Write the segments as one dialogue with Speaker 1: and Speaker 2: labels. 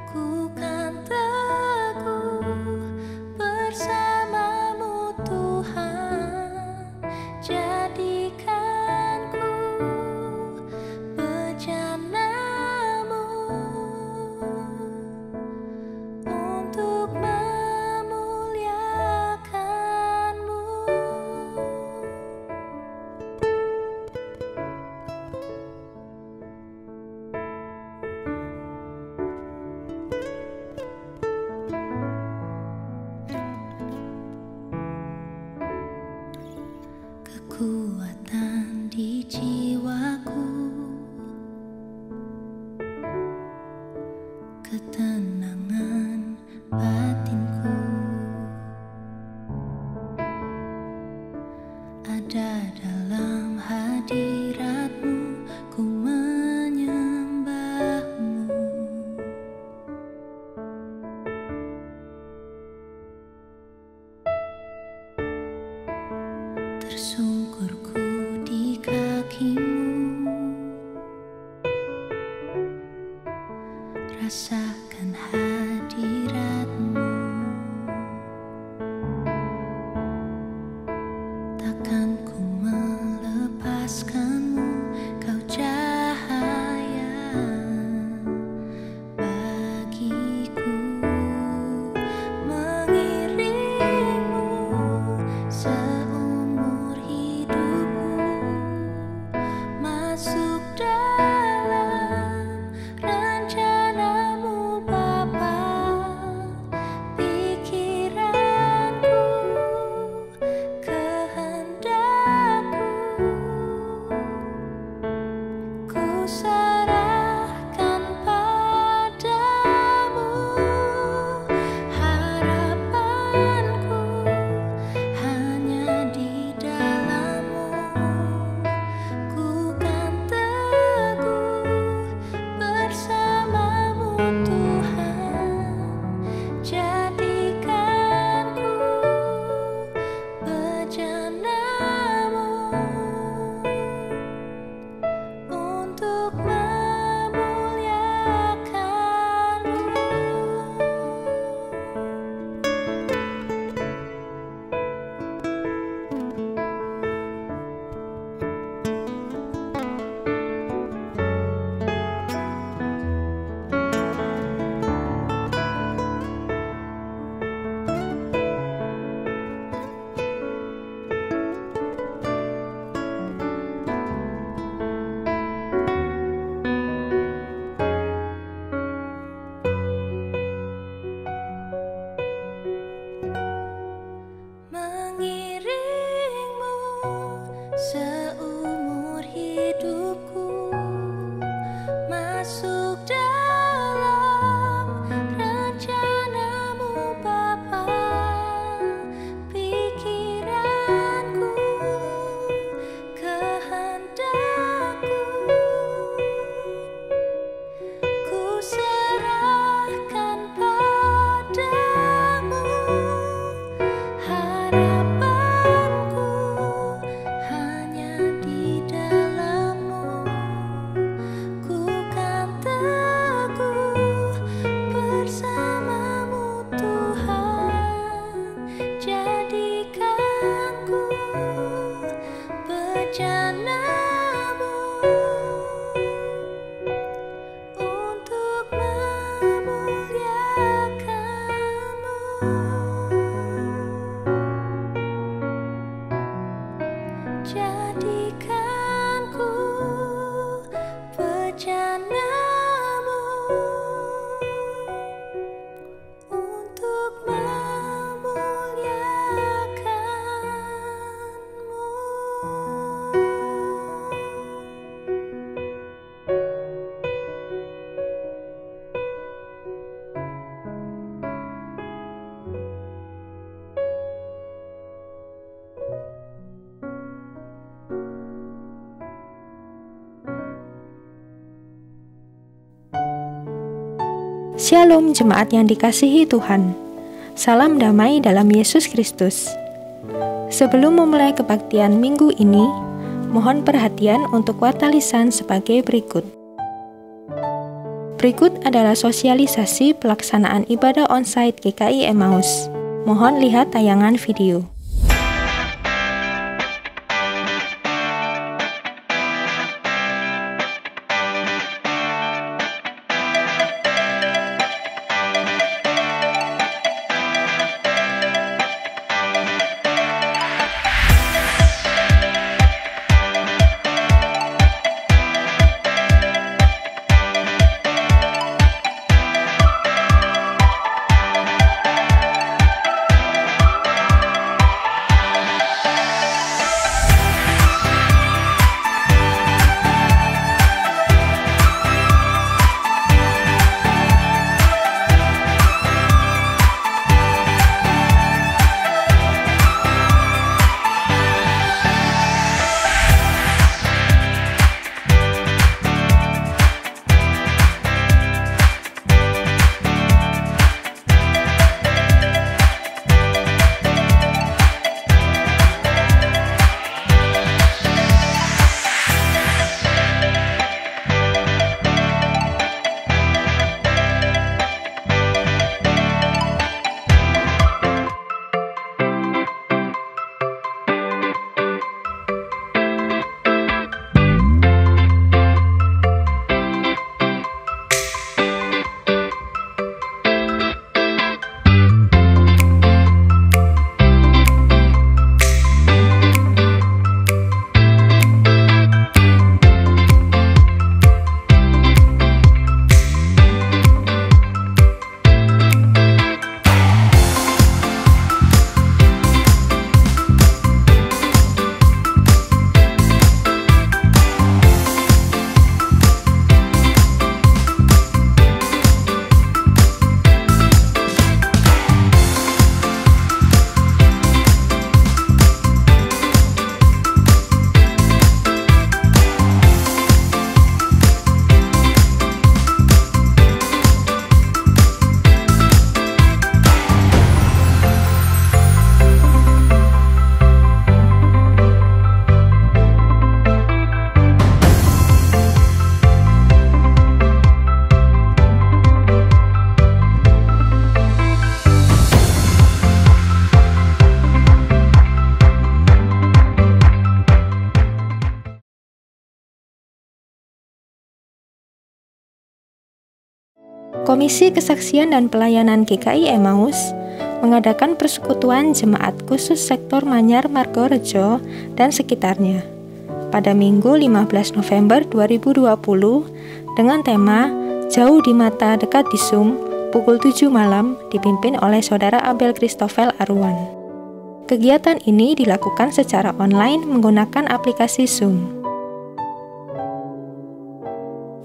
Speaker 1: Ku kan Tersungkurku di kakimu, rasakan hadiratmu. Takkan ku melepaskanmu, kau cahaya bagiku. Mengiringmu seumur hidupku, masuk dalam rencanamu Bapa. Pikiranku, kehendakku, ku serahkan padamu. Harapanku hanya di dalam-Mu. Ku kan teguh bersama-Mu Tuhan. Jadikanku bejana-Mu untuk mengiringmu seumur hidupku, masuk dalam rencana-Mu Bapa. Pikiranku, kehendakku, ku serahkan padamu. Harapanku hanya di dalam-Mu. Ku kan teguh bersama-Mu Tuhan. Jadikanku bejana-Mu untuk memuliakan-Mu. Jadikanku bejana-Mu untuk
Speaker 2: Shalom jemaat yang dikasihi Tuhan. Salam damai dalam Yesus Kristus. Sebelum memulai kebaktian minggu ini, mohon perhatian untuk warta lisan sebagai berikut. Berikut adalah sosialisasi pelaksanaan ibadah onsite GKI Emmaus. Mohon lihat tayangan video. Komisi Kesaksian dan Pelayanan GKI Emmaus mengadakan persekutuan jemaat khusus sektor Manyar Margorejo dan sekitarnya pada Minggu 15 November 2020 dengan tema Jauh di Mata Dekat di Zoom pukul 7 malam dipimpin oleh Saudara Abel Christopher Arwan. Kegiatan ini dilakukan secara online menggunakan aplikasi Zoom.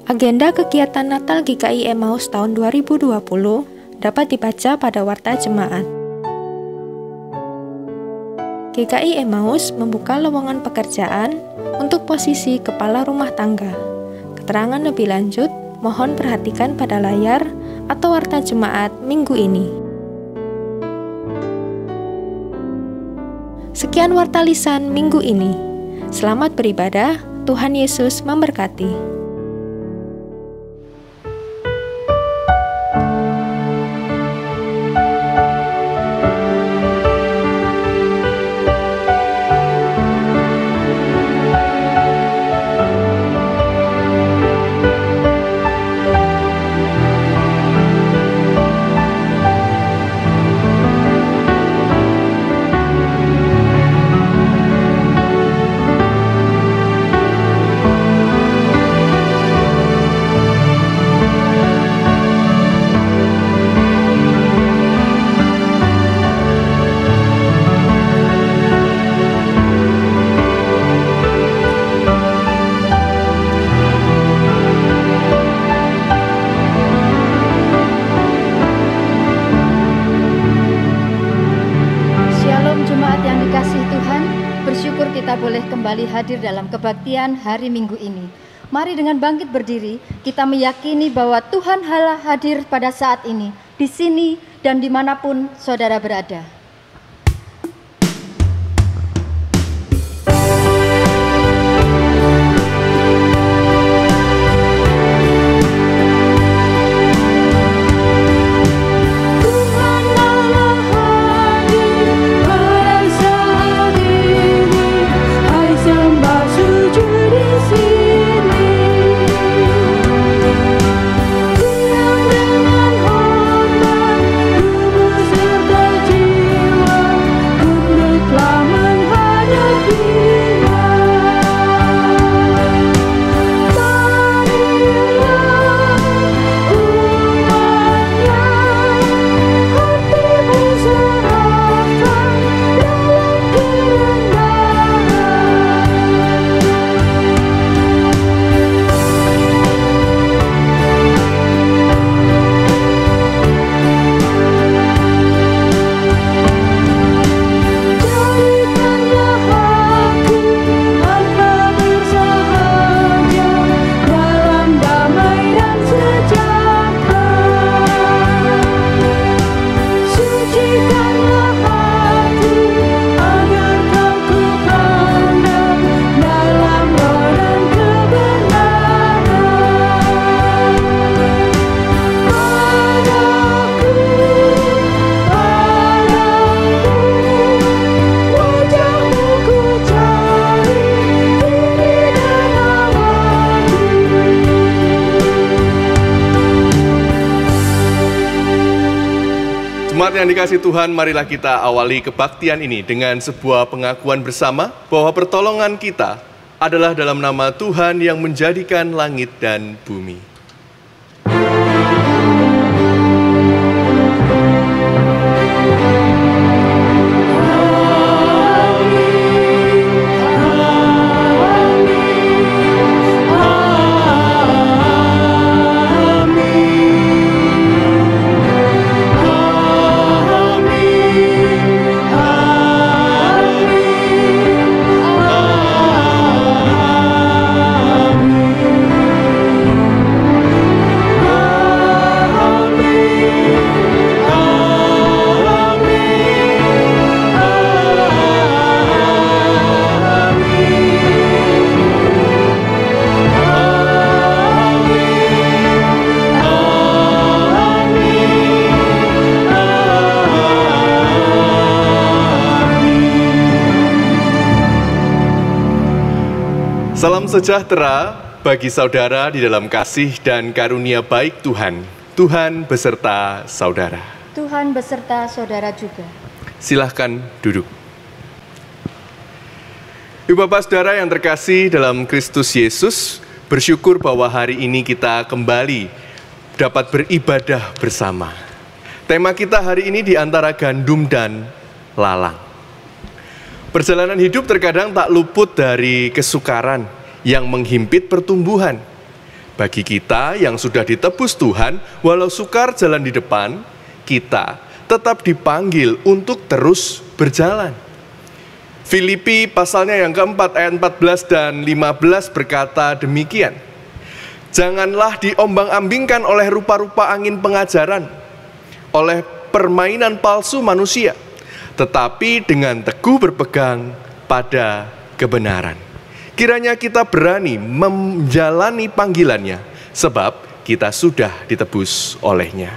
Speaker 2: Agenda kegiatan Natal GKI Emmaus tahun 2020 dapat dibaca pada Warta Jemaat. GKI Emmaus membuka lowongan pekerjaan untuk posisi kepala rumah tangga. Keterangan lebih lanjut mohon perhatikan pada layar atau Warta Jemaat minggu ini. Sekian Warta Lisan minggu ini. Selamat beribadah, Tuhan Yesus memberkati.
Speaker 3: Bersyukur kita boleh kembali hadir dalam kebaktian hari Minggu ini. Mari dengan bangkit berdiri, kita meyakini bahwa Tuhan Allah hadir pada saat ini, di sini dan dimanapun saudara berada.
Speaker 4: Jemaat yang dikasihi Tuhan, marilah kita awali kebaktian ini dengan sebuah pengakuan bersama bahwa pertolongan kita adalah dalam nama Tuhan yang menjadikan langit dan bumi. Salam sejahtera bagi saudara di dalam kasih dan karunia baik Tuhan. Tuhan beserta saudara.
Speaker 3: Tuhan beserta saudara juga.
Speaker 4: Silahkan duduk. Ibu bapak saudara yang terkasih dalam Kristus Yesus, bersyukur bahwa hari ini kita kembali dapat beribadah bersama. Tema kita hari ini di antara gandum dan lalang. Perjalanan hidup terkadang tak luput dari kesukaran yang menghimpit pertumbuhan. Bagi kita yang sudah ditebus Tuhan, walau sukar jalan di depan, kita tetap dipanggil untuk terus berjalan. Filipi pasalnya yang keempat ayat 14 dan 15 berkata demikian. Janganlah diombang-ambingkan oleh rupa-rupa angin pengajaran, oleh permainan palsu manusia, tetapi dengan teguh berpegang pada kebenaran. Kiranya kita berani menjalani panggilannya, sebab kita sudah ditebus olehnya.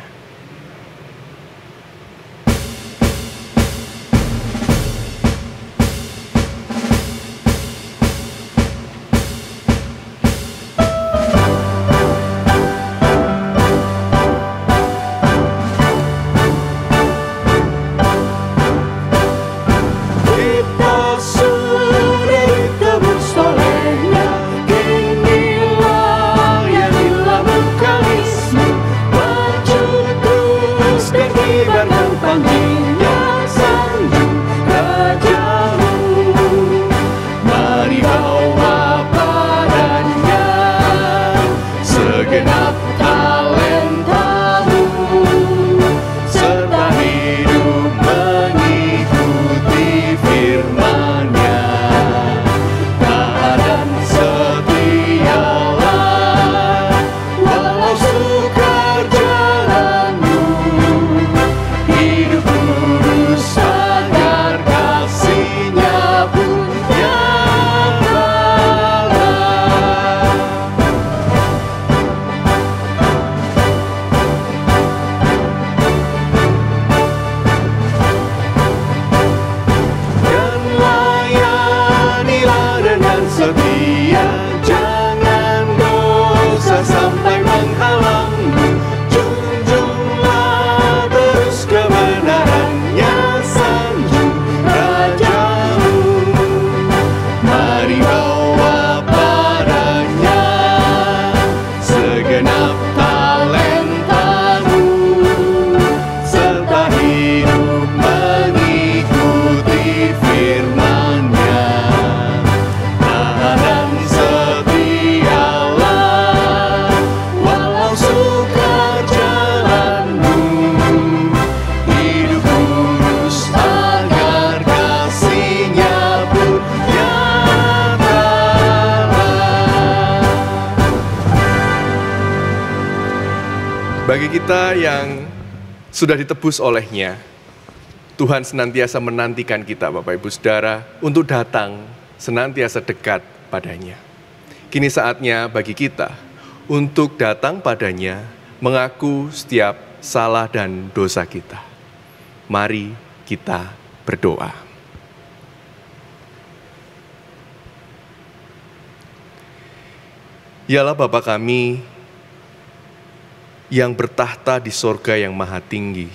Speaker 4: Bagi kita yang sudah ditebus olehnya, Tuhan senantiasa menantikan kita, Bapak Ibu Saudara, untuk datang senantiasa dekat padanya. Kini saatnya bagi kita untuk datang padanya, mengaku setiap salah dan dosa kita. Mari kita berdoa. Yalah Bapa kami yang bertahta di sorga yang maha tinggi.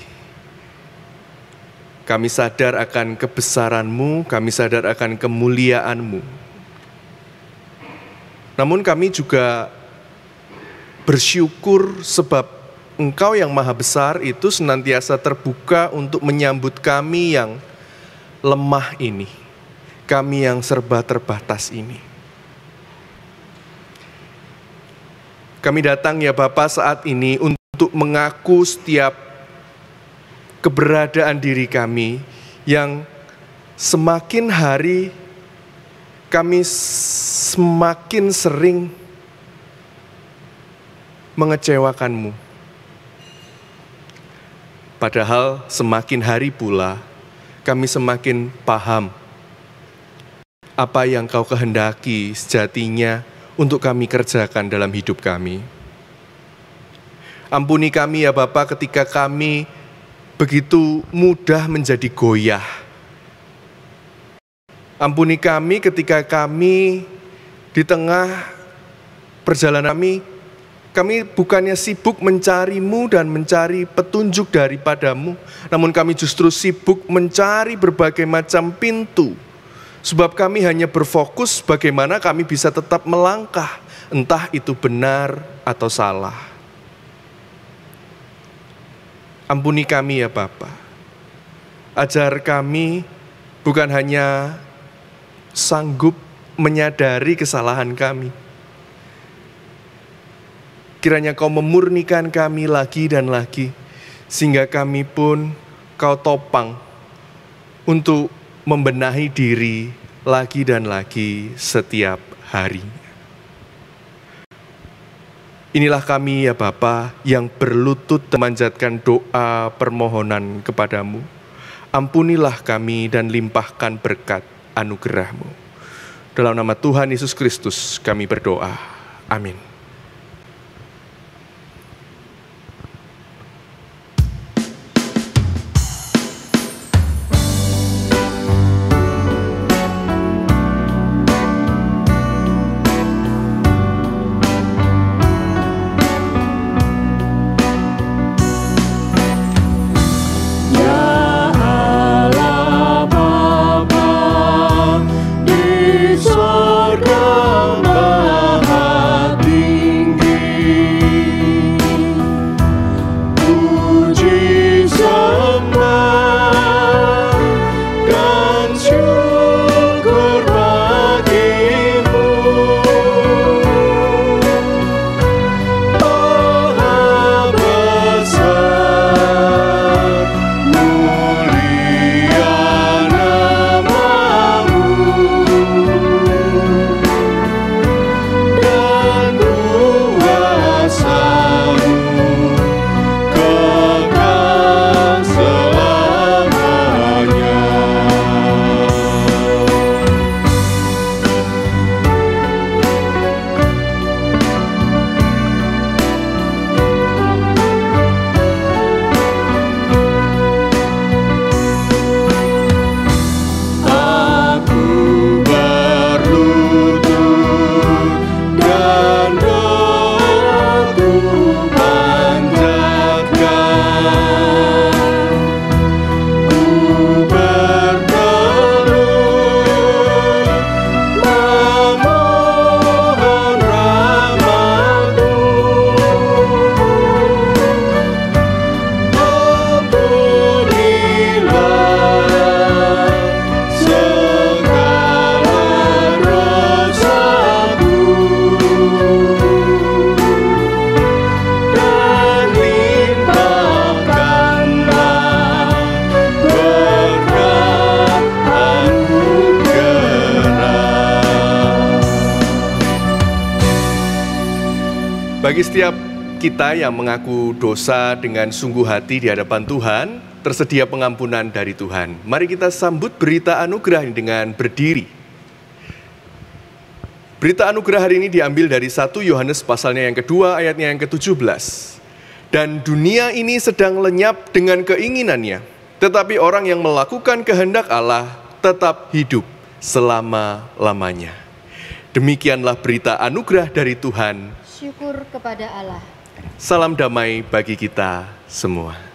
Speaker 4: Kami sadar akan kebesaran-Mu, kami sadar akan kemuliaan-Mu. Namun kami juga bersyukur sebab Engkau yang maha besar itu senantiasa terbuka untuk menyambut kami yang lemah ini, kami yang serba terbatas ini. Kami datang ya Bapa saat ini untuk mengaku setiap keberadaan diri kami yang semakin hari kami semakin sering mengecewakan-Mu. Padahal semakin hari pula kami semakin paham apa yang Kau kehendaki sejatinya untuk kami kerjakan dalam hidup kami. Ampuni kami ya Bapa ketika kami begitu mudah menjadi goyah. Ampuni kami ketika kami di tengah perjalanan kami Kami bukannya sibuk mencari-Mu dan mencari petunjuk daripadamu, namun kami justru sibuk mencari berbagai macam pintu. Sebab kami hanya berfokus bagaimana kami bisa tetap melangkah, entah itu benar atau salah. Ampuni kami ya Bapa. Ajar kami bukan hanya sanggup menyadari kesalahan kami. Kiranya Kau memurnikan kami lagi dan lagi, sehingga kami pun Kau topang untuk membenahi diri lagi dan lagi setiap harinya. Inilah kami ya Bapa yang berlutut memanjatkan doa permohonan kepadamu. Ampunilah kami dan limpahkan berkat anugerah-Mu. Dalam nama Tuhan Yesus Kristus kami berdoa. Amin. Bagi setiap kita yang mengaku dosa dengan sungguh hati di hadapan Tuhan, tersedia pengampunan dari Tuhan. Mari kita sambut berita anugerah ini dengan berdiri. Berita anugerah hari ini diambil dari 1 Yohanes pasalnya yang kedua, ayatnya yang ke-17. Dan dunia ini sedang lenyap dengan keinginannya, tetapi orang yang melakukan kehendak Allah tetap hidup selama-lamanya. Demikianlah berita anugerah dari Tuhan.
Speaker 3: Syukur kepada Allah.
Speaker 4: Salam damai bagi kita semua.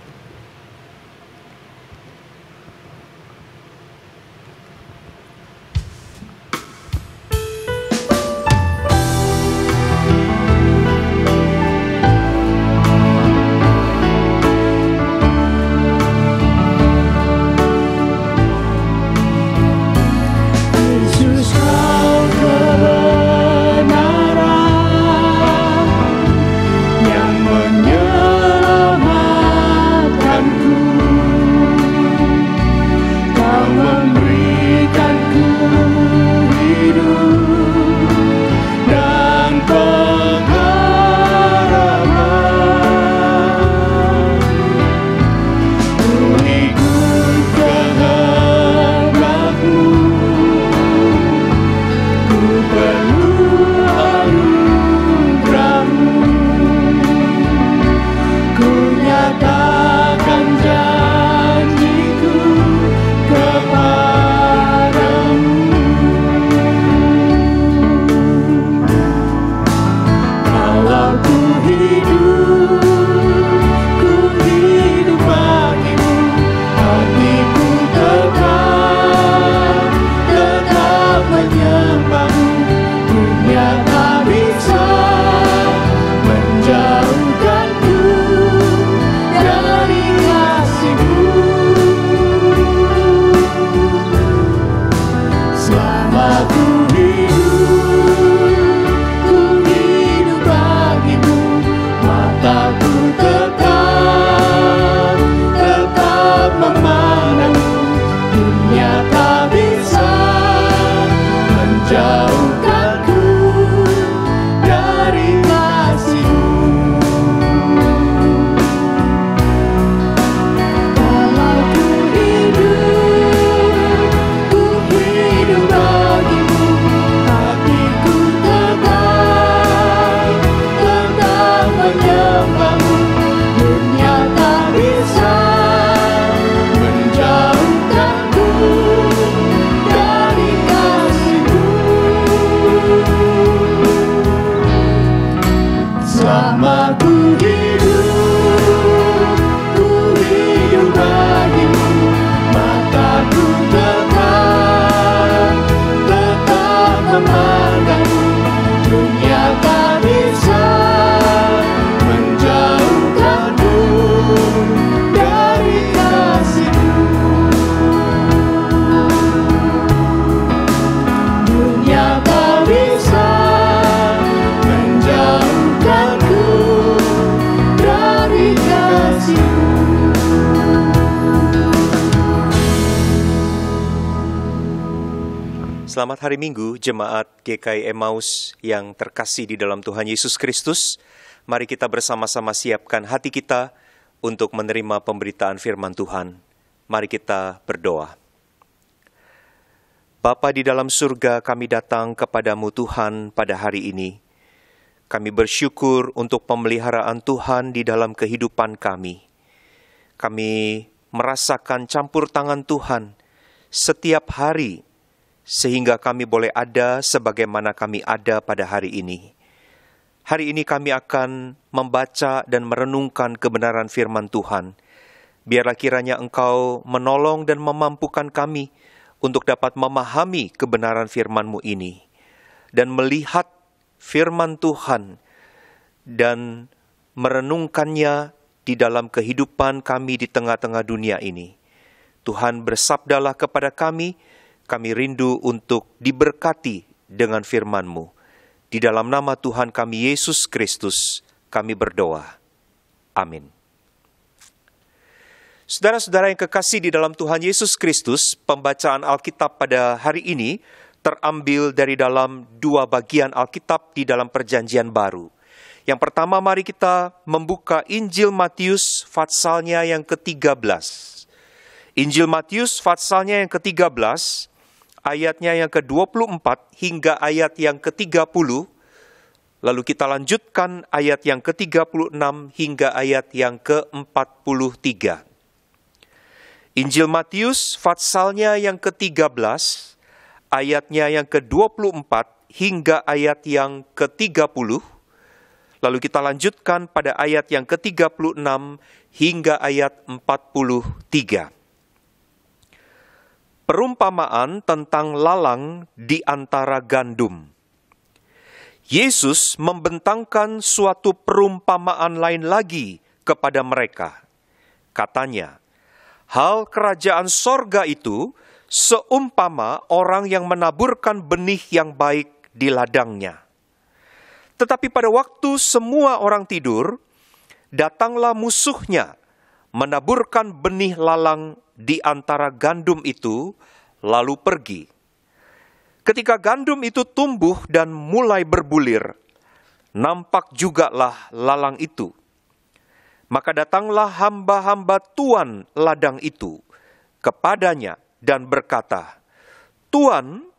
Speaker 5: Menyelamatkan Selamat hari Minggu, jemaat GKI Emmaus yang terkasih di dalam Tuhan Yesus Kristus. Mari kita bersama-sama siapkan hati kita untuk menerima pemberitaan firman Tuhan. Mari kita berdoa. Bapa di dalam surga, kami datang kepadamu Tuhan pada hari ini. Kami bersyukur untuk pemeliharaan Tuhan di dalam kehidupan kami. Kami merasakan campur tangan Tuhan setiap hari, sehingga kami boleh ada sebagaimana kami ada pada hari ini. Hari ini kami akan membaca dan merenungkan kebenaran firman Tuhan. Biarlah kiranya Engkau menolong dan memampukan kami untuk dapat memahami kebenaran firman-Mu ini, dan melihat firman Tuhan dan merenungkannya di dalam kehidupan kami di tengah-tengah dunia ini. Tuhan, bersabdalah kepada kami rindu untuk diberkati dengan firman-Mu. Di dalam nama Tuhan kami Yesus Kristus, kami berdoa. Amin. Saudara-saudara yang kekasih di dalam Tuhan Yesus Kristus, pembacaan Alkitab pada hari ini terambil dari dalam dua bagian Alkitab di dalam Perjanjian Baru. Yang pertama, mari kita membuka Injil Matius patsalnya yang ke-13. Injil Matius patsalnya yang ke-13, ayatnya yang ke-24 hingga ayat yang ke-30, lalu kita lanjutkan ayat yang ke-36 hingga ayat yang ke-43. Injil Matius patsalnya yang ke-13, ayatnya yang ke-24 hingga ayat yang ke-30, lalu kita lanjutkan pada ayat yang ke-36 hingga ayat 43. Perumpamaan tentang lalang di antara gandum. Yesus membentangkan suatu perumpamaan lain lagi kepada mereka. Katanya, hal kerajaan sorga itu seumpama orang yang menaburkan benih yang baik di ladangnya. Tetapi pada waktu semua orang tidur, datanglah musuhnya, menaburkan benih lalang di antara gandum itu, lalu pergi. Ketika gandum itu tumbuh dan mulai berbulir, nampak jugalah lalang itu. Maka datanglah hamba-hamba tuan ladang itu kepadanya dan berkata, "Tuan,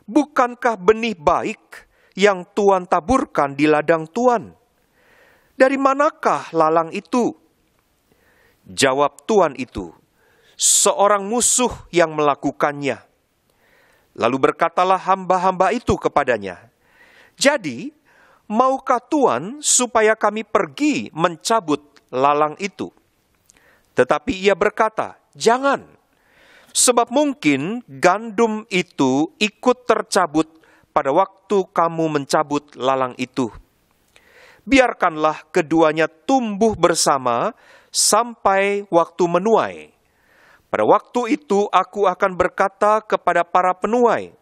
Speaker 5: bukankah benih baik yang Tuan taburkan di ladang Tuan? Dari manakah lalang itu?" Jawab tuan itu, "Seorang musuh yang melakukannya." Lalu berkatalah hamba-hamba itu kepadanya, "Jadi, maukah Tuan supaya kami pergi mencabut lalang itu?" Tetapi ia berkata, "Jangan, sebab mungkin gandum itu ikut tercabut pada waktu kamu mencabut lalang itu. Biarkanlah keduanya tumbuh bersama sampai waktu menuai. Pada waktu itu aku akan berkata kepada para penuai,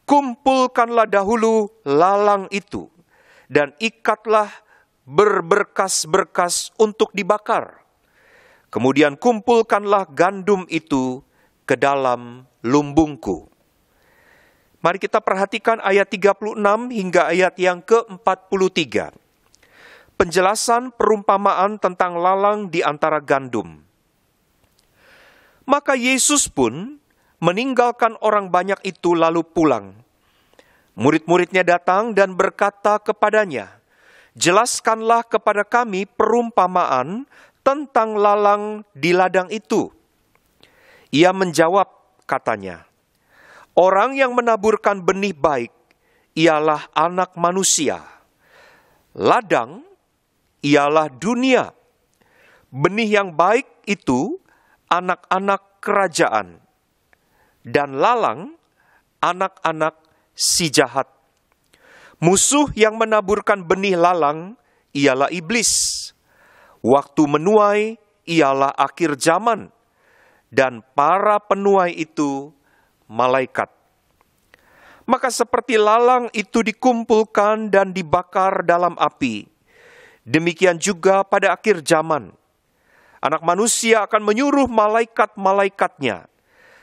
Speaker 5: kumpulkanlah dahulu lalang itu, dan ikatlah berberkas-berkas untuk dibakar. Kemudian kumpulkanlah gandum itu ke dalam lumbungku." Mari kita perhatikan ayat 36 hingga ayat yang ke-43. Penjelasan perumpamaan tentang lalang di antara gandum. Maka Yesus pun meninggalkan orang banyak itu lalu pulang. Murid-muridnya datang dan berkata kepadanya, "Jelaskanlah kepada kami perumpamaan tentang lalang di ladang itu." Ia menjawab, katanya, "Orang yang menaburkan benih baik ialah Anak Manusia. Ladang ialah dunia. Benih yang baik itu anak-anak kerajaan, dan lalang anak-anak si jahat. Musuh yang menaburkan benih lalang ialah iblis. Waktu menuai ialah akhir zaman, dan para penuai itu malaikat. Maka seperti lalang itu dikumpulkan dan dibakar dalam api, demikian juga pada akhir zaman, Anak Manusia akan menyuruh malaikat-malaikatnya,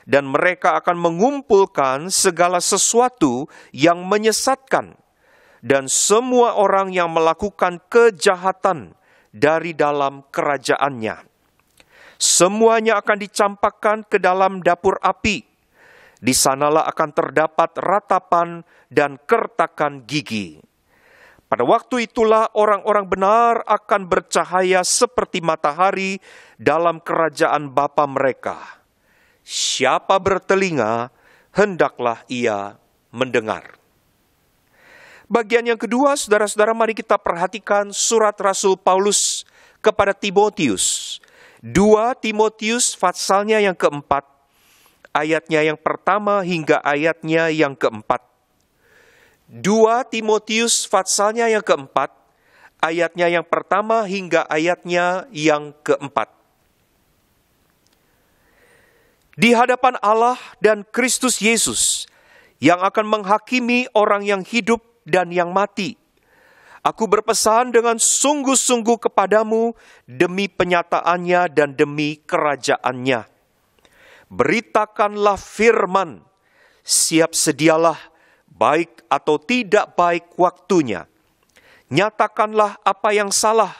Speaker 5: dan mereka akan mengumpulkan segala sesuatu yang menyesatkan dan semua orang yang melakukan kejahatan dari dalam kerajaannya. Semuanya akan dicampakkan ke dalam dapur api. Di sanalah akan terdapat ratapan dan kertakan gigi. Pada waktu itulah orang-orang benar akan bercahaya seperti matahari dalam kerajaan Bapa mereka. Siapa bertelinga, hendaklah ia mendengar. Bagian yang kedua, saudara-saudara, mari kita perhatikan surat Rasul Paulus kepada Timotius. 2 Timotius pasalnya yang keempat, ayatnya yang pertama hingga ayatnya yang keempat. 2 Timotius pasalnya yang keempat, ayatnya yang pertama hingga ayatnya yang keempat. Di hadapan Allah dan Kristus Yesus yang akan menghakimi orang yang hidup dan yang mati, aku berpesan dengan sungguh-sungguh kepadamu demi penyataannya dan demi kerajaannya. Beritakanlah firman, siap sedialah, baik atau tidak baik waktunya. Nyatakanlah apa yang salah,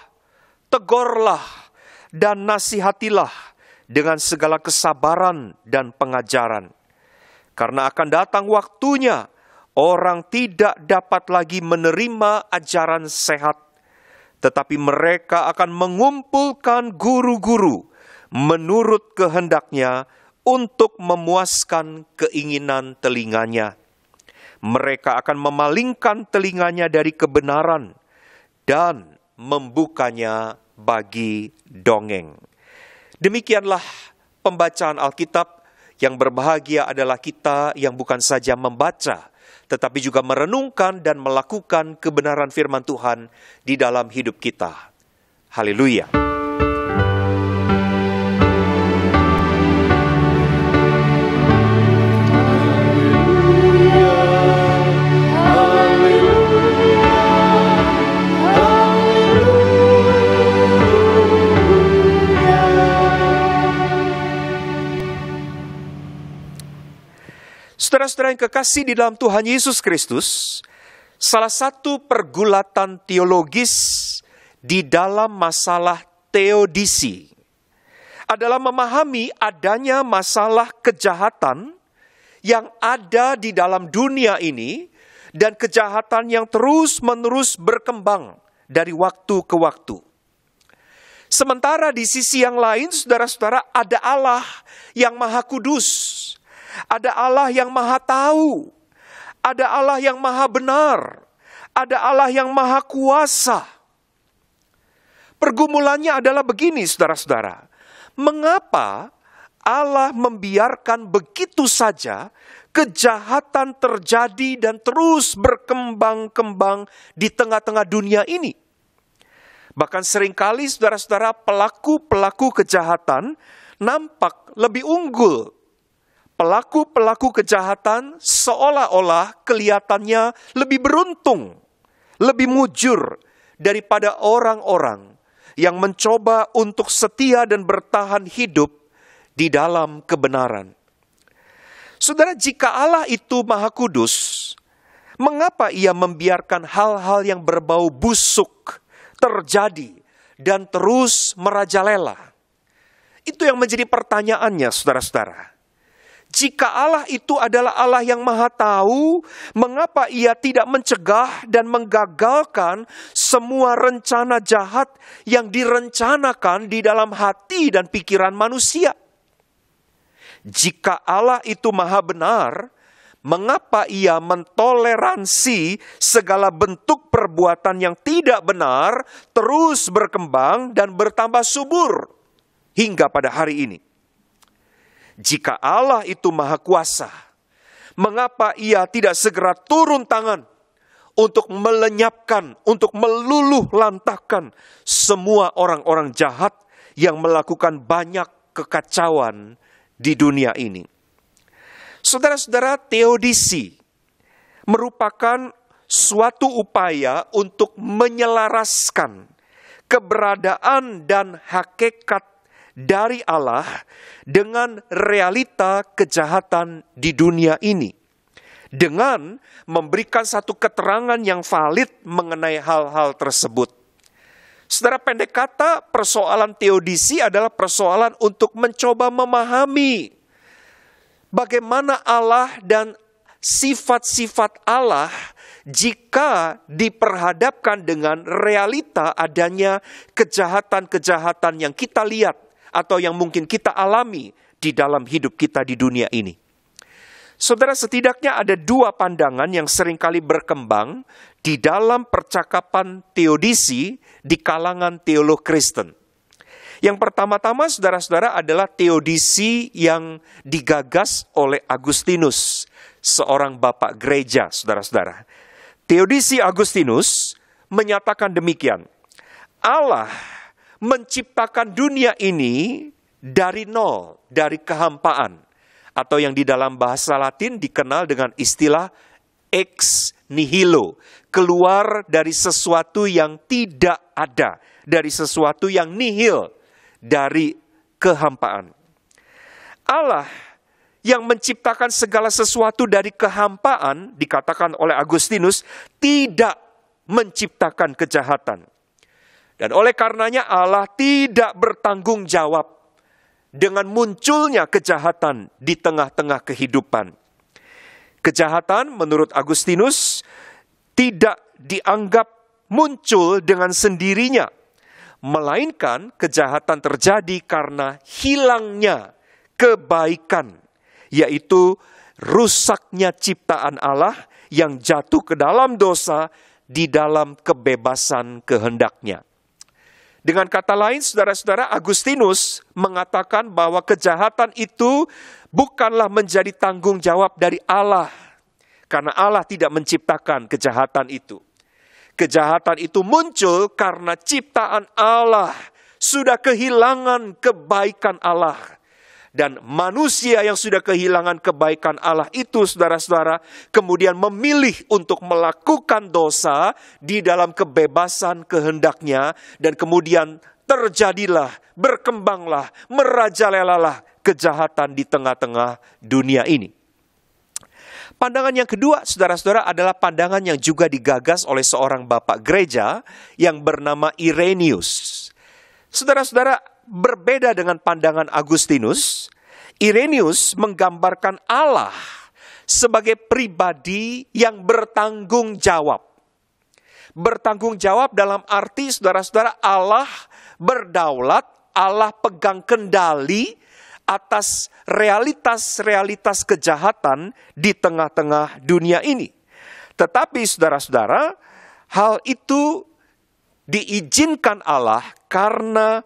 Speaker 5: tegurlah dan nasihatilah dengan segala kesabaran dan pengajaran. Karena akan datang waktunya, orang tidak dapat lagi menerima ajaran sehat, tetapi mereka akan mengumpulkan guru-guru menurut kehendaknya untuk memuaskan keinginan telinganya. Mereka akan memalingkan telinganya dari kebenaran dan membukanya bagi dongeng. Demikianlah pembacaan Alkitab. Yang berbahagia adalah kita yang bukan saja membaca, tetapi juga merenungkan dan melakukan kebenaran firman Tuhan di dalam hidup kita. Haleluya. Saudara-saudara yang kekasih di dalam Tuhan Yesus Kristus, salah satu pergulatan teologis di dalam masalah teodisi adalah memahami adanya masalah kejahatan yang ada di dalam dunia ini dan kejahatan yang terus-menerus berkembang dari waktu ke waktu. Sementara di sisi yang lain, saudara-saudara, ada Allah yang Maha Kudus. Ada Allah yang Maha Tahu, ada Allah yang Maha Benar, ada Allah yang Maha Kuasa. Pergumulannya adalah begini, saudara-saudara. Mengapa Allah membiarkan begitu saja kejahatan terjadi dan terus berkembang-kembang di tengah-tengah dunia ini? Bahkan seringkali, saudara-saudara, pelaku-pelaku kejahatan nampak lebih unggul. Pelaku-pelaku kejahatan seolah-olah kelihatannya lebih beruntung, lebih mujur daripada orang-orang yang mencoba untuk setia dan bertahan hidup di dalam kebenaran. Saudara, jika Allah itu Maha Kudus, mengapa Ia membiarkan hal-hal yang berbau busuk terjadi dan terus merajalela? Itu yang menjadi pertanyaannya, saudara-saudara. Jika Allah itu adalah Allah yang Maha Tahu, mengapa Ia tidak mencegah dan menggagalkan semua rencana jahat yang direncanakan di dalam hati dan pikiran manusia? Jika Allah itu Maha Benar, mengapa Ia mentoleransi segala bentuk perbuatan yang tidak benar terus berkembang dan bertambah subur hingga pada hari ini? Jika Allah itu Maha Kuasa, mengapa Ia tidak segera turun tangan untuk melenyapkan, untuk meluluh lantahkan semua orang-orang jahat yang melakukan banyak kekacauan di dunia ini? Saudara-saudara, teodisi merupakan suatu upaya untuk menyelaraskan keberadaan dan hakikat dari Allah dengan realita kejahatan di dunia ini, dengan memberikan satu keterangan yang valid mengenai hal-hal tersebut. Saudara, pendek kata, persoalan teodisi adalah persoalan untuk mencoba memahami bagaimana Allah dan sifat-sifat Allah jika diperhadapkan dengan realita adanya kejahatan-kejahatan yang kita lihat atau yang mungkin kita alami di dalam hidup kita di dunia ini. Saudara, setidaknya ada dua pandangan yang seringkali berkembang di dalam percakapan teodisi di kalangan teolog Kristen. Yang pertama-tama, saudara-saudara, adalah teodisi yang digagas oleh Agustinus, seorang bapak gereja, saudara-saudara. Teodisi Agustinus menyatakan demikian: Allah menciptakan dunia ini dari nol, dari kehampaan, atau yang di dalam bahasa Latin dikenal dengan istilah ex nihilo, keluar dari sesuatu yang tidak ada, dari sesuatu yang nihil, dari kehampaan. Allah yang menciptakan segala sesuatu dari kehampaan, dikatakan oleh Agustinus, tidak menciptakan kejahatan. Dan oleh karenanya Allah tidak bertanggung jawab dengan munculnya kejahatan di tengah-tengah kehidupan. Kejahatan menurut Agustinus tidak dianggap muncul dengan sendirinya, melainkan kejahatan terjadi karena hilangnya kebaikan, yaitu rusaknya ciptaan Allah yang jatuh ke dalam dosa di dalam kebebasan kehendaknya. Dengan kata lain, saudara-saudara, Agustinus mengatakan bahwa kejahatan itu bukanlah menjadi tanggung jawab dari Allah, karena Allah tidak menciptakan kejahatan itu. Kejahatan itu muncul karena ciptaan Allah sudah kehilangan kebaikan Allah. Dan manusia yang sudah kehilangan kebaikan Allah itu, saudara-saudara, kemudian memilih untuk melakukan dosa di dalam kebebasan kehendaknya. Dan kemudian terjadilah, berkembanglah, merajalelalah kejahatan di tengah-tengah dunia ini. Pandangan yang kedua, saudara-saudara, adalah pandangan yang juga digagas oleh seorang bapak gereja yang bernama Irenaeus. Saudara-saudara, berbeda dengan pandangan Agustinus, Irenaeus menggambarkan Allah sebagai pribadi yang bertanggung jawab. Bertanggung jawab dalam arti, saudara-saudara, Allah berdaulat, Allah pegang kendali atas realitas-realitas kejahatan di tengah-tengah dunia ini. Tetapi, saudara-saudara, hal itu diizinkan Allah karena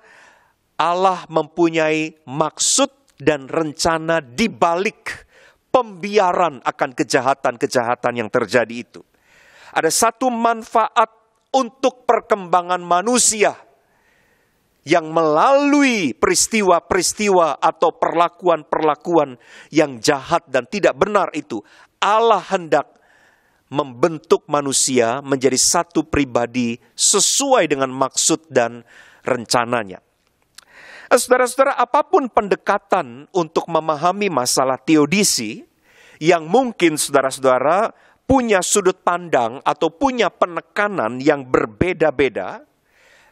Speaker 5: Allah mempunyai maksud dan rencana di balik pembiaran akan kejahatan-kejahatan yang terjadi itu. Ada satu manfaat untuk perkembangan manusia yang melalui peristiwa-peristiwa atau perlakuan-perlakuan yang jahat dan tidak benar itu, Allah hendak membentuk manusia menjadi satu pribadi sesuai dengan maksud dan rencananya. Saudara-saudara, apapun pendekatan untuk memahami masalah teodisi yang mungkin saudara-saudara punya sudut pandang atau punya penekanan yang berbeda-beda,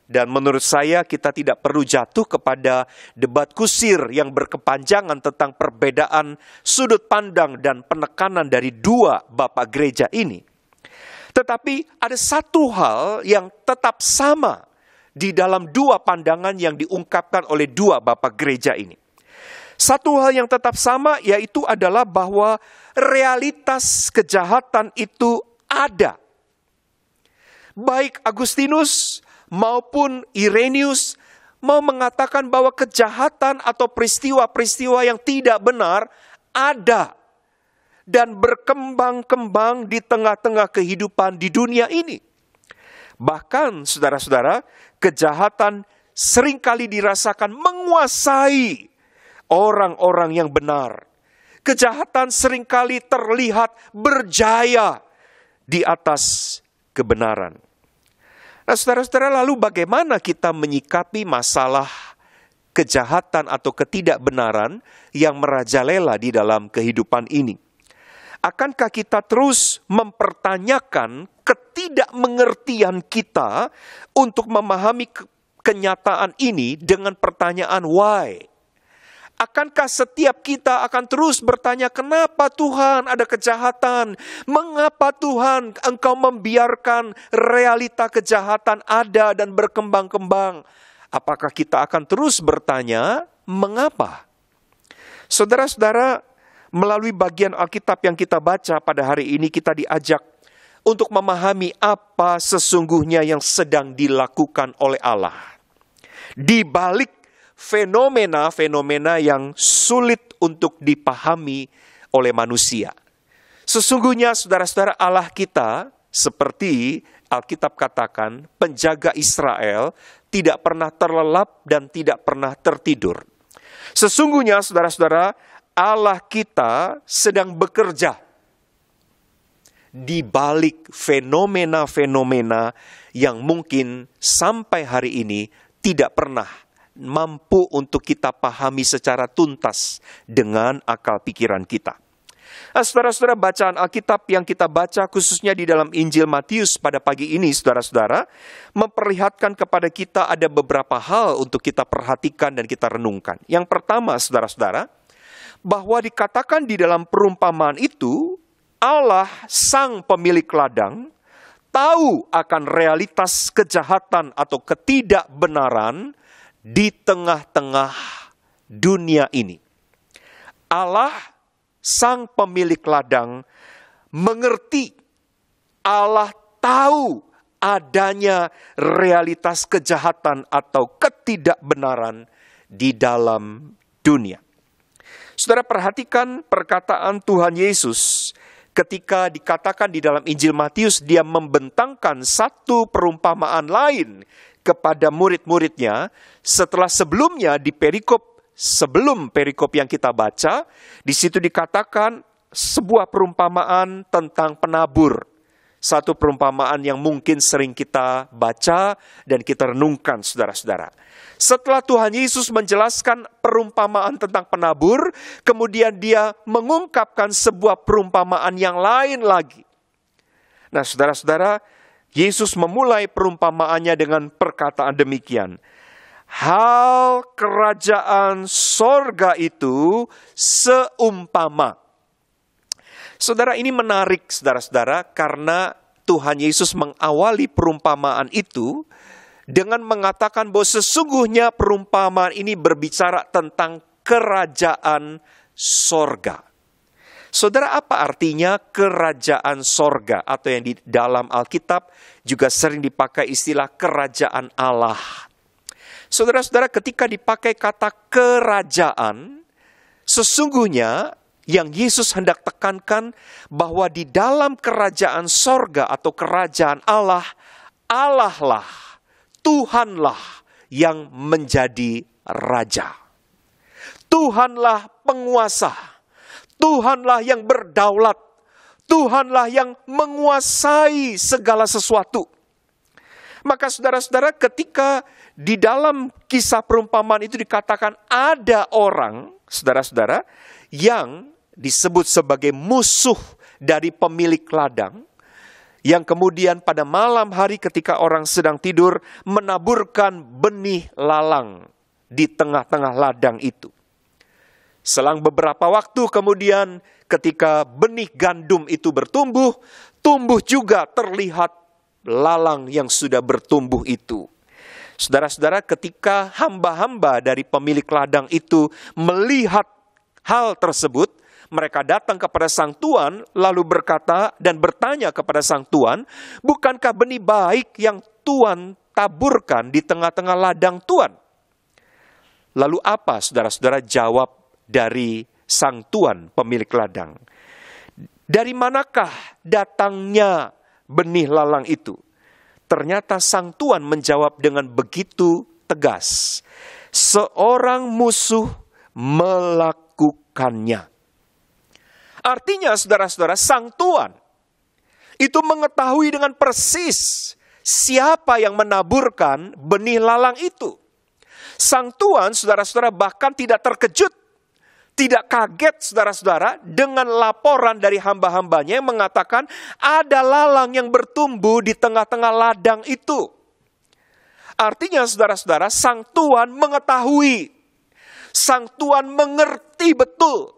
Speaker 5: dan menurut saya kita tidak perlu jatuh kepada debat kusir yang berkepanjangan tentang perbedaan sudut pandang dan penekanan dari dua bapak gereja ini. Tetapi ada satu hal yang tetap sama di dalam dua pandangan yang diungkapkan oleh dua bapak gereja ini. Satu hal yang tetap sama yaitu adalah bahwa realitas kejahatan itu ada. Baik Agustinus maupun Irenaeus mau mengatakan bahwa kejahatan atau peristiwa-peristiwa yang tidak benar ada dan berkembang-kembang di tengah-tengah kehidupan di dunia ini. Bahkan saudara-saudara, kejahatan seringkali dirasakan menguasai orang-orang yang benar. Kejahatan seringkali terlihat berjaya di atas kebenaran. Nah, saudara-saudara, lalu bagaimana kita menyikapi masalah kejahatan atau ketidakbenaran yang merajalela di dalam kehidupan ini. Akankah kita terus mempertanyakan ketidakmengertian kita untuk memahami kenyataan ini dengan pertanyaan why? Akankah setiap kita akan terus bertanya, kenapa Tuhan ada kejahatan? Mengapa Tuhan Engkau membiarkan realita kejahatan ada dan berkembang-kembang? Apakah kita akan terus bertanya, mengapa? Saudara-saudara, melalui bagian Alkitab yang kita baca pada hari ini, kita diajak untuk memahami apa sesungguhnya yang sedang dilakukan oleh Allah. Di balik fenomena-fenomena yang sulit untuk dipahami oleh manusia. Sesungguhnya saudara-saudara, Allah kita seperti Alkitab katakan, penjaga Israel tidak pernah terlelap dan tidak pernah tertidur. Sesungguhnya saudara-saudara, Allah kita sedang bekerja di balik fenomena-fenomena yang mungkin sampai hari ini tidak pernah mampu untuk kita pahami secara tuntas dengan akal pikiran kita. Saudara-saudara, bacaan Alkitab yang kita baca khususnya di dalam Injil Matius pada pagi ini, saudara-saudara, memperlihatkan kepada kita ada beberapa hal untuk kita perhatikan dan kita renungkan. Yang pertama, saudara-saudara, bahwa dikatakan di dalam perumpamaan itu, Allah sang pemilik ladang tahu akan realitas kejahatan atau ketidakbenaran di tengah-tengah dunia ini. Allah, sang pemilik ladang, mengerti, Allah tahu adanya realitas kejahatan atau ketidakbenaran di dalam dunia. Saudara, perhatikan perkataan Tuhan Yesus ketika dikatakan di dalam Injil Matius, dia membentangkan satu perumpamaan lain kepada murid-muridnya setelah sebelumnya di sebelum perikop yang kita baca, di situ dikatakan sebuah perumpamaan tentang penabur. Satu perumpamaan yang mungkin sering kita baca dan kita renungkan, saudara-saudara. Setelah Tuhan Yesus menjelaskan perumpamaan tentang penabur, kemudian dia mengungkapkan sebuah perumpamaan yang lain lagi. Nah, saudara-saudara, Yesus memulai perumpamaannya dengan perkataan demikian. Hal kerajaan sorga itu seumpama. Saudara, ini menarik, saudara-saudara, karena Tuhan Yesus mengawali perumpamaan itu dengan mengatakan bahwa sesungguhnya perumpamaan ini berbicara tentang kerajaan sorga. Saudara, apa artinya kerajaan sorga? Atau yang di dalam Alkitab juga sering dipakai istilah kerajaan Allah. Saudara-saudara, ketika dipakai kata kerajaan, sesungguhnya yang Yesus hendak tekankan bahwa di dalam kerajaan sorga atau kerajaan Allah, Allah lah, Tuhanlah yang menjadi raja. Tuhanlah penguasa. Tuhanlah yang berdaulat. Tuhanlah yang menguasai segala sesuatu. Maka saudara-saudara, ketika di dalam kisah perumpamaan itu dikatakan ada orang, saudara-saudara, yang disebut sebagai musuh dari pemilik ladang, yang kemudian pada malam hari ketika orang sedang tidur menaburkan benih lalang di tengah-tengah ladang itu. Selang beberapa waktu kemudian ketika benih gandum itu bertumbuh, tumbuh juga terlihat lalang yang sudah bertumbuh itu. Saudara-saudara, ketika hamba-hamba dari pemilik ladang itu melihat hal tersebut, mereka datang kepada sang tuan lalu berkata dan bertanya kepada sang tuan, bukankah benih baik yang tuan taburkan di tengah-tengah ladang tuan? Lalu apa, saudara-saudara, jawab dari sang tuan pemilik ladang? Dari manakah datangnya benih lalang itu? Ternyata sang tuan menjawab dengan begitu tegas. Seorang musuh melakukannya. Artinya, saudara-saudara, sang tuan itu mengetahui dengan persis siapa yang menaburkan benih lalang itu. Sang Tuhan, saudara-saudara, bahkan tidak terkejut, tidak kaget, saudara-saudara, dengan laporan dari hamba-hambanya yang mengatakan ada lalang yang bertumbuh di tengah-tengah ladang itu. Artinya, saudara-saudara, Sang Tuhan mengetahui, Sang Tuhan mengerti betul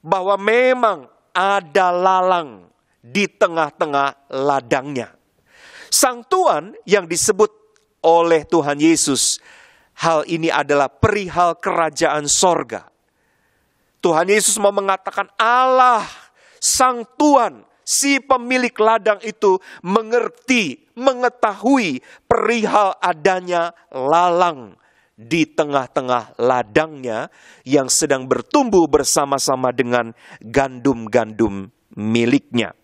Speaker 5: bahwa memang ada lalang di tengah-tengah ladangnya. Sang Tuhan yang disebut oleh Tuhan Yesus, hal ini adalah perihal kerajaan sorga. Tuhan Yesus mau mengatakan Allah, Sang Tuhan, si pemilik ladang itu mengerti, mengetahui perihal adanya lalang di tengah-tengah ladangnya yang sedang bertumbuh bersama-sama dengan gandum-gandum miliknya.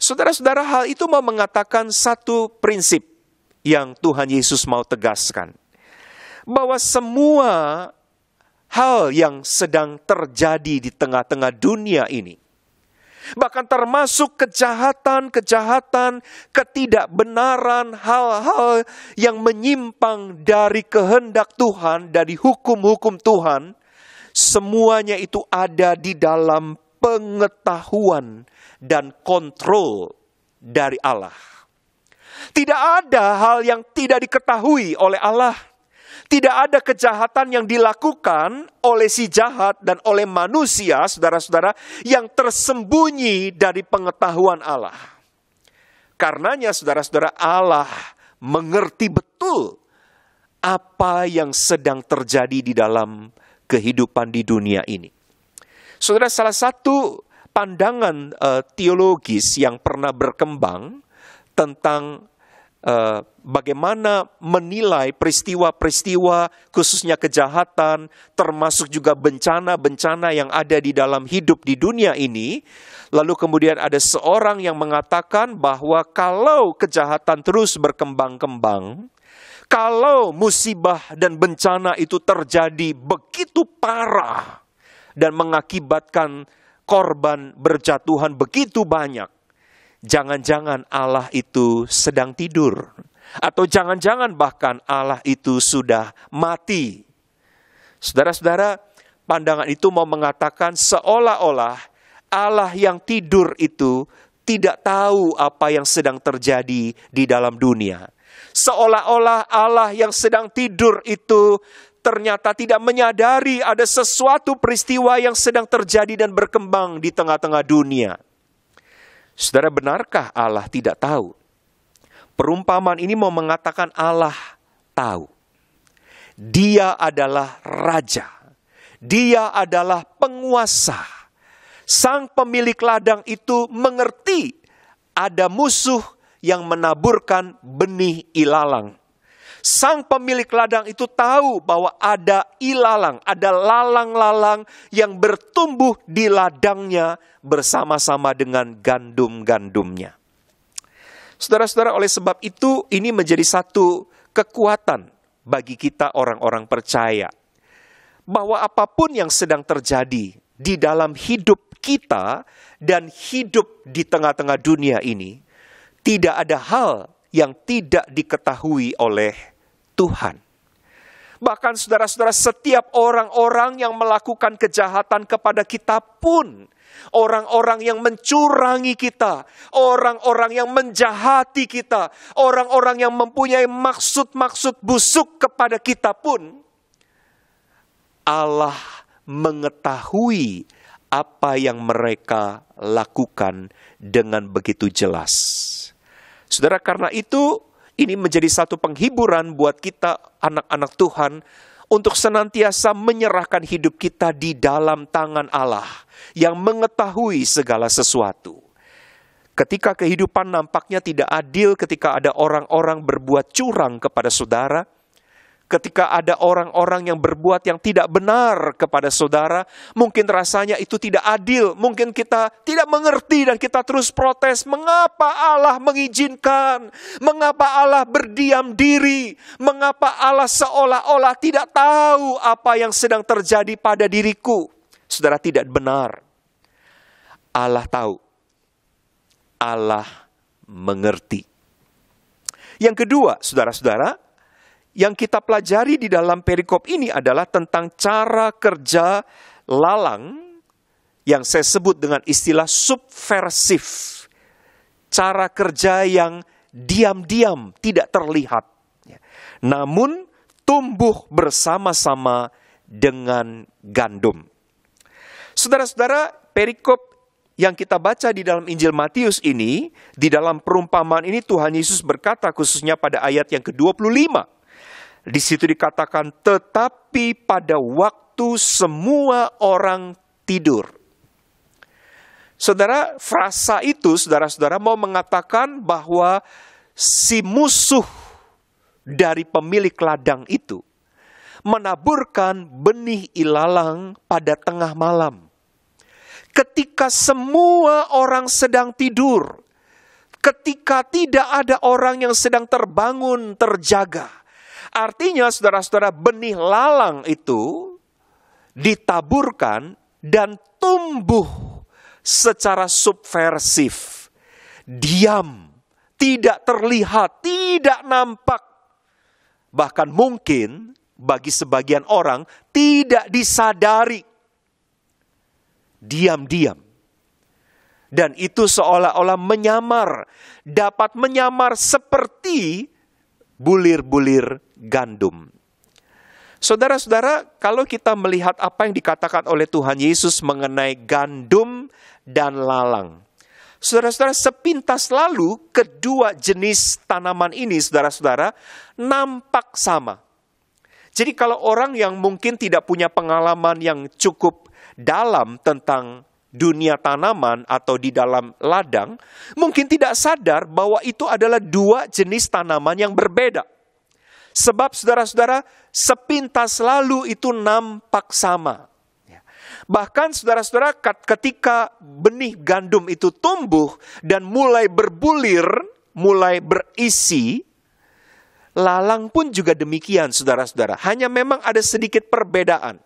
Speaker 5: Saudara-saudara, hal itu mau mengatakan satu prinsip yang Tuhan Yesus mau tegaskan. Bahwa semua hal yang sedang terjadi di tengah-tengah dunia ini, bahkan termasuk kejahatan, ketidakbenaran, hal-hal yang menyimpang dari kehendak Tuhan, dari hukum-hukum Tuhan, semuanya itu ada di dalam pengetahuan dan kontrol dari Allah. Tidak ada hal yang tidak diketahui oleh Allah. Tidak ada kejahatan yang dilakukan oleh si jahat dan oleh manusia, saudara-saudara, yang tersembunyi dari pengetahuan Allah. Karenanya, saudara-saudara, Allah mengerti betul apa yang sedang terjadi di dalam kehidupan di dunia ini. Saudara, salah satu pandangan teologis yang pernah berkembang tentang bagaimana menilai peristiwa-peristiwa, khususnya kejahatan, termasuk juga bencana-bencana yang ada di dalam hidup di dunia ini. Lalu kemudian ada seorang yang mengatakan bahwa kalau kejahatan terus berkembang-kembang, kalau musibah dan bencana itu terjadi begitu parah dan mengakibatkan korban berjatuhan begitu banyak, jangan-jangan Allah itu sedang tidur. Atau jangan-jangan bahkan Allah itu sudah mati. Saudara-saudara, pandangan itu mau mengatakan seolah-olah Allah yang tidur itu tidak tahu apa yang sedang terjadi di dalam dunia. Seolah-olah Allah yang sedang tidur itu ternyata tidak menyadari ada sesuatu peristiwa yang sedang terjadi dan berkembang di tengah-tengah dunia. Saudara, benarkah Allah tidak tahu? Perumpamaan ini mau mengatakan Allah tahu. Dia adalah raja. Dia adalah penguasa. Sang pemilik ladang itu mengerti ada musuh yang menaburkan benih ilalang. Sang pemilik ladang itu tahu bahwa ada ilalang, ada lalang-lalang yang bertumbuh di ladangnya bersama-sama dengan gandum-gandumnya. Saudara-saudara, oleh sebab itu ini menjadi satu kekuatan bagi kita orang-orang percaya. Bahwa apapun yang sedang terjadi di dalam hidup kita dan hidup di tengah-tengah dunia ini, tidak ada hal yang tidak diketahui oleh Tuhan. Bahkan saudara-saudara, setiap orang-orang yang melakukan kejahatan kepada kita pun, orang-orang yang mencurangi kita, orang-orang yang menjahati kita, orang-orang yang mempunyai maksud-maksud busuk kepada kita pun, Allah mengetahui apa yang mereka lakukan dengan begitu jelas. Saudara, karena itu ini menjadi satu penghiburan buat kita anak-anak Tuhan untuk senantiasa menyerahkan hidup kita di dalam tangan Allah yang mengetahui segala sesuatu. Ketika kehidupan nampaknya tidak adil, ketika ada orang-orang berbuat curang kepada saudara, ketika ada orang-orang yang berbuat yang tidak benar kepada saudara, mungkin rasanya itu tidak adil. Mungkin kita tidak mengerti dan kita terus protes. Mengapa Allah mengizinkan? Mengapa Allah berdiam diri? Mengapa Allah seolah-olah tidak tahu apa yang sedang terjadi pada diriku? Saudara, tidak benar. Allah tahu. Allah mengerti. Yang kedua, saudara-saudara, yang kita pelajari di dalam perikop ini adalah tentang cara kerja lalang yang saya sebut dengan istilah subversif. Cara kerja yang diam-diam tidak terlihat, namun tumbuh bersama-sama dengan gandum. Saudara-saudara, perikop yang kita baca di dalam Injil Matius ini, di dalam perumpamaan ini Tuhan Yesus berkata khususnya pada ayat yang ke-25. Di situ dikatakan, tetapi pada waktu semua orang tidur. Saudara, frasa itu saudara-saudara mau mengatakan bahwa si musuh dari pemilik ladang itu menaburkan benih ilalang pada tengah malam. Ketika semua orang sedang tidur, ketika tidak ada orang yang sedang terbangun, terjaga. Artinya saudara-saudara, benih lalang itu ditaburkan dan tumbuh secara subversif. Diam, tidak terlihat, tidak nampak. Bahkan mungkin bagi sebagian orang tidak disadari. Diam-diam. Dan itu seolah-olah menyamar, dapat menyamar seperti bulir-bulir gandum. Saudara-saudara, kalau kita melihat apa yang dikatakan oleh Tuhan Yesus mengenai gandum dan lalang. Saudara-saudara, sepintas lalu kedua jenis tanaman ini, saudara-saudara, nampak sama. Jadi kalau orang yang mungkin tidak punya pengalaman yang cukup dalam tentang dunia tanaman atau di dalam ladang, mungkin tidak sadar bahwa itu adalah dua jenis tanaman yang berbeda. Sebab saudara-saudara, sepintas lalu itu nampak sama. Bahkan saudara-saudara, ketika benih gandum itu tumbuh dan mulai berbulir, mulai berisi, lalang pun juga demikian saudara-saudara. Hanya memang ada sedikit perbedaan.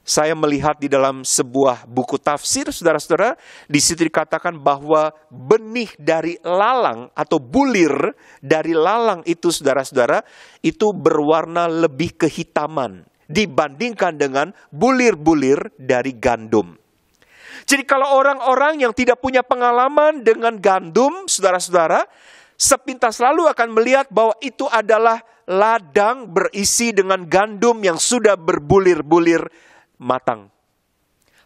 Speaker 5: Saya melihat di dalam sebuah buku tafsir, saudara-saudara, di situ dikatakan bahwa benih dari lalang atau bulir dari lalang itu, saudara-saudara, itu berwarna lebih kehitaman dibandingkan dengan bulir-bulir dari gandum. Jadi kalau orang-orang yang tidak punya pengalaman dengan gandum, saudara-saudara, sepintas lalu akan melihat bahwa itu adalah ladang berisi dengan gandum yang sudah berbulir-bulir matang.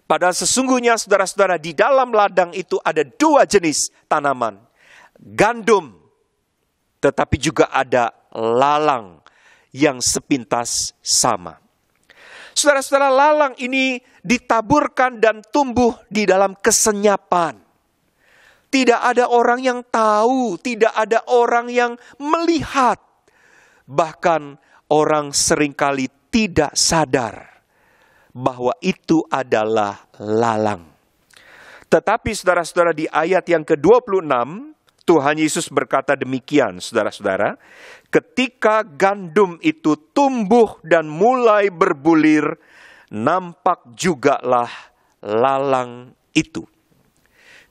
Speaker 5: Padahal sesungguhnya saudara-saudara, di dalam ladang itu ada dua jenis tanaman. Gandum, tetapi juga ada lalang yang sepintas sama. Saudara-saudara, lalang ini ditaburkan dan tumbuh di dalam kesenyapan. Tidak ada orang yang tahu, tidak ada orang yang melihat. Bahkan orang seringkali tidak sadar bahwa itu adalah lalang. Tetapi saudara-saudara, di ayat yang ke-26, Tuhan Yesus berkata demikian, saudara-saudara. Ketika gandum itu tumbuh dan mulai berbulir, nampak jugalah lalang itu.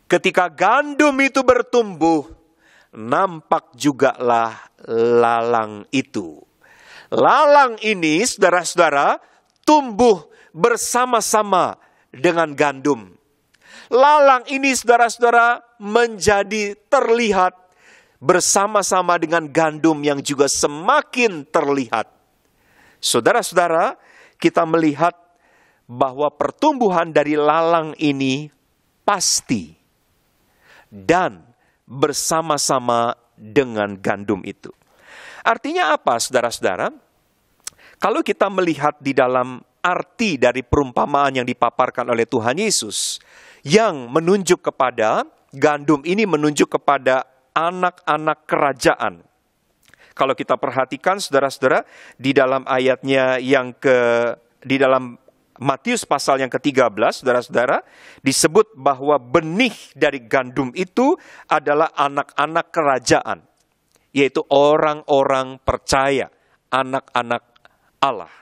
Speaker 5: Ketika gandum itu bertumbuh, nampak jugalah lalang itu. Lalang ini, saudara-saudara, tumbuh bersama-sama dengan gandum. Lalang ini, saudara-saudara, menjadi terlihat bersama-sama dengan gandum yang juga semakin terlihat. Saudara-saudara, kita melihat bahwa pertumbuhan dari lalang ini pasti dan bersama-sama dengan gandum itu. Artinya apa, saudara-saudara? Kalau kita melihat di dalam arti dari perumpamaan yang dipaparkan oleh Tuhan Yesus, yang menunjuk kepada gandum ini menunjuk kepada anak-anak kerajaan. Kalau kita perhatikan saudara-saudara, di dalam ayatnya di dalam Matius pasal yang ke-13, saudara-saudara, disebut bahwa benih dari gandum itu adalah anak-anak kerajaan, yaitu orang-orang percaya, anak-anak Allah.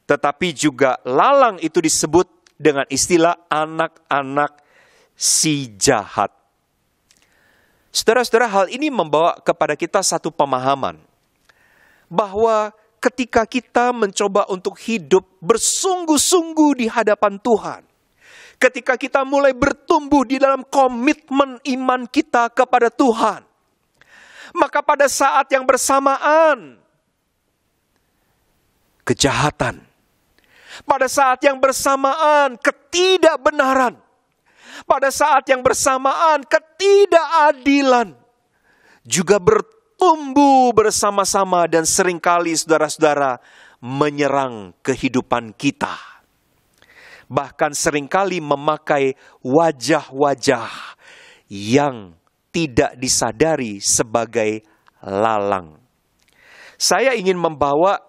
Speaker 5: Tetapi juga lalang itu disebut dengan istilah anak-anak si jahat. Saudara-saudara, hal ini membawa kepada kita satu pemahaman bahwa ketika kita mencoba untuk hidup bersungguh-sungguh di hadapan Tuhan, ketika kita mulai bertumbuh di dalam komitmen iman kita kepada Tuhan, maka pada saat yang bersamaan, kejahatan, pada saat yang bersamaan, ketidakbenaran, pada saat yang bersamaan, ketidakadilan, juga bertumbuh bersama-sama dan seringkali saudara-saudara menyerang kehidupan kita. Bahkan seringkali memakai wajah-wajah yang tidak disadari sebagai lalang. Saya ingin membawa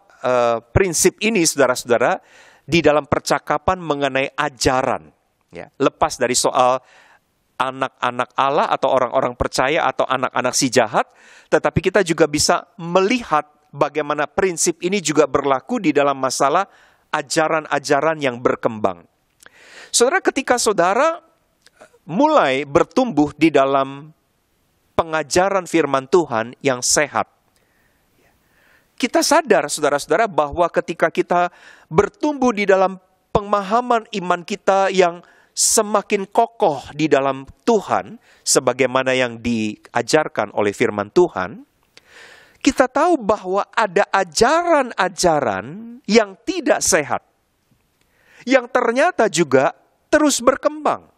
Speaker 5: prinsip ini saudara-saudara di dalam percakapan mengenai ajaran. Ya, lepas dari soal anak-anak Allah atau orang-orang percaya atau anak-anak si jahat, tetapi kita juga bisa melihat bagaimana prinsip ini juga berlaku di dalam masalah ajaran-ajaran yang berkembang. Saudara, ketika saudara mulai bertumbuh di dalam pengajaran firman Tuhan yang sehat, kita sadar saudara-saudara bahwa ketika kita bertumbuh di dalam pemahaman iman kita yang semakin kokoh di dalam Tuhan, sebagaimana yang diajarkan oleh firman Tuhan, kita tahu bahwa ada ajaran-ajaran yang tidak sehat, yang ternyata juga terus berkembang.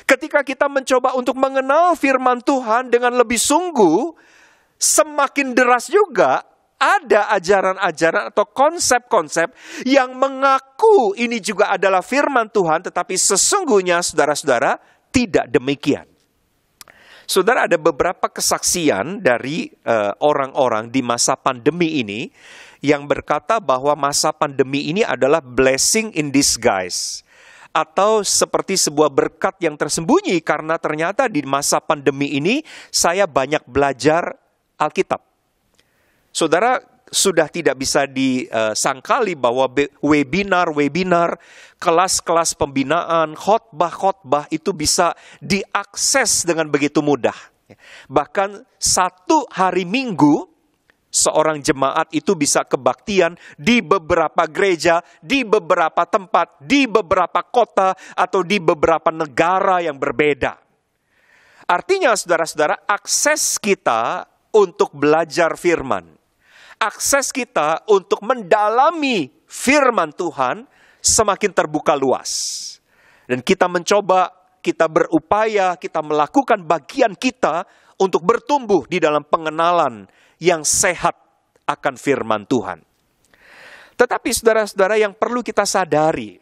Speaker 5: Ketika kita mencoba untuk mengenal firman Tuhan dengan lebih sungguh, semakin deras juga ada ajaran-ajaran atau konsep-konsep yang mengaku ini juga adalah firman Tuhan, tetapi sesungguhnya saudara-saudara tidak demikian. Saudara, ada beberapa kesaksian dari orang-orang di masa pandemi ini yang berkata bahwa masa pandemi ini adalah blessing in disguise, atau seperti sebuah berkat yang tersembunyi, karena ternyata di masa pandemi ini saya banyak belajar Alkitab. Saudara, sudah tidak bisa disangkali bahwa webinar, kelas-kelas pembinaan, khotbah itu bisa diakses dengan begitu mudah. Bahkan satu hari Minggu, seorang jemaat itu bisa kebaktian di beberapa gereja, di beberapa tempat, di beberapa kota, atau di beberapa negara yang berbeda. Artinya saudara-saudara, akses kita untuk belajar firman, akses kita untuk mendalami firman Tuhan semakin terbuka luas. Dan kita mencoba, kita berupaya, kita melakukan bagian kita untuk bertumbuh di dalam pengenalan yang sehat akan firman Tuhan. Tetapi saudara-saudara, yang perlu kita sadari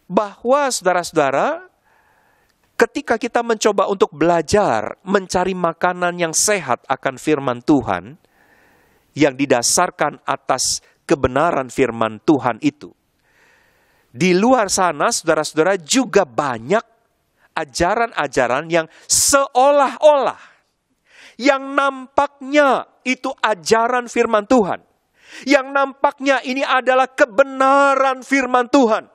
Speaker 5: bahwa saudara-saudara, ketika kita mencoba untuk belajar mencari makanan yang sehat akan firman Tuhan, yang didasarkan atas kebenaran firman Tuhan itu, di luar sana saudara-saudara juga banyak ajaran-ajaran yang seolah-olah, yang nampaknya itu ajaran firman Tuhan, yang nampaknya ini adalah kebenaran firman Tuhan.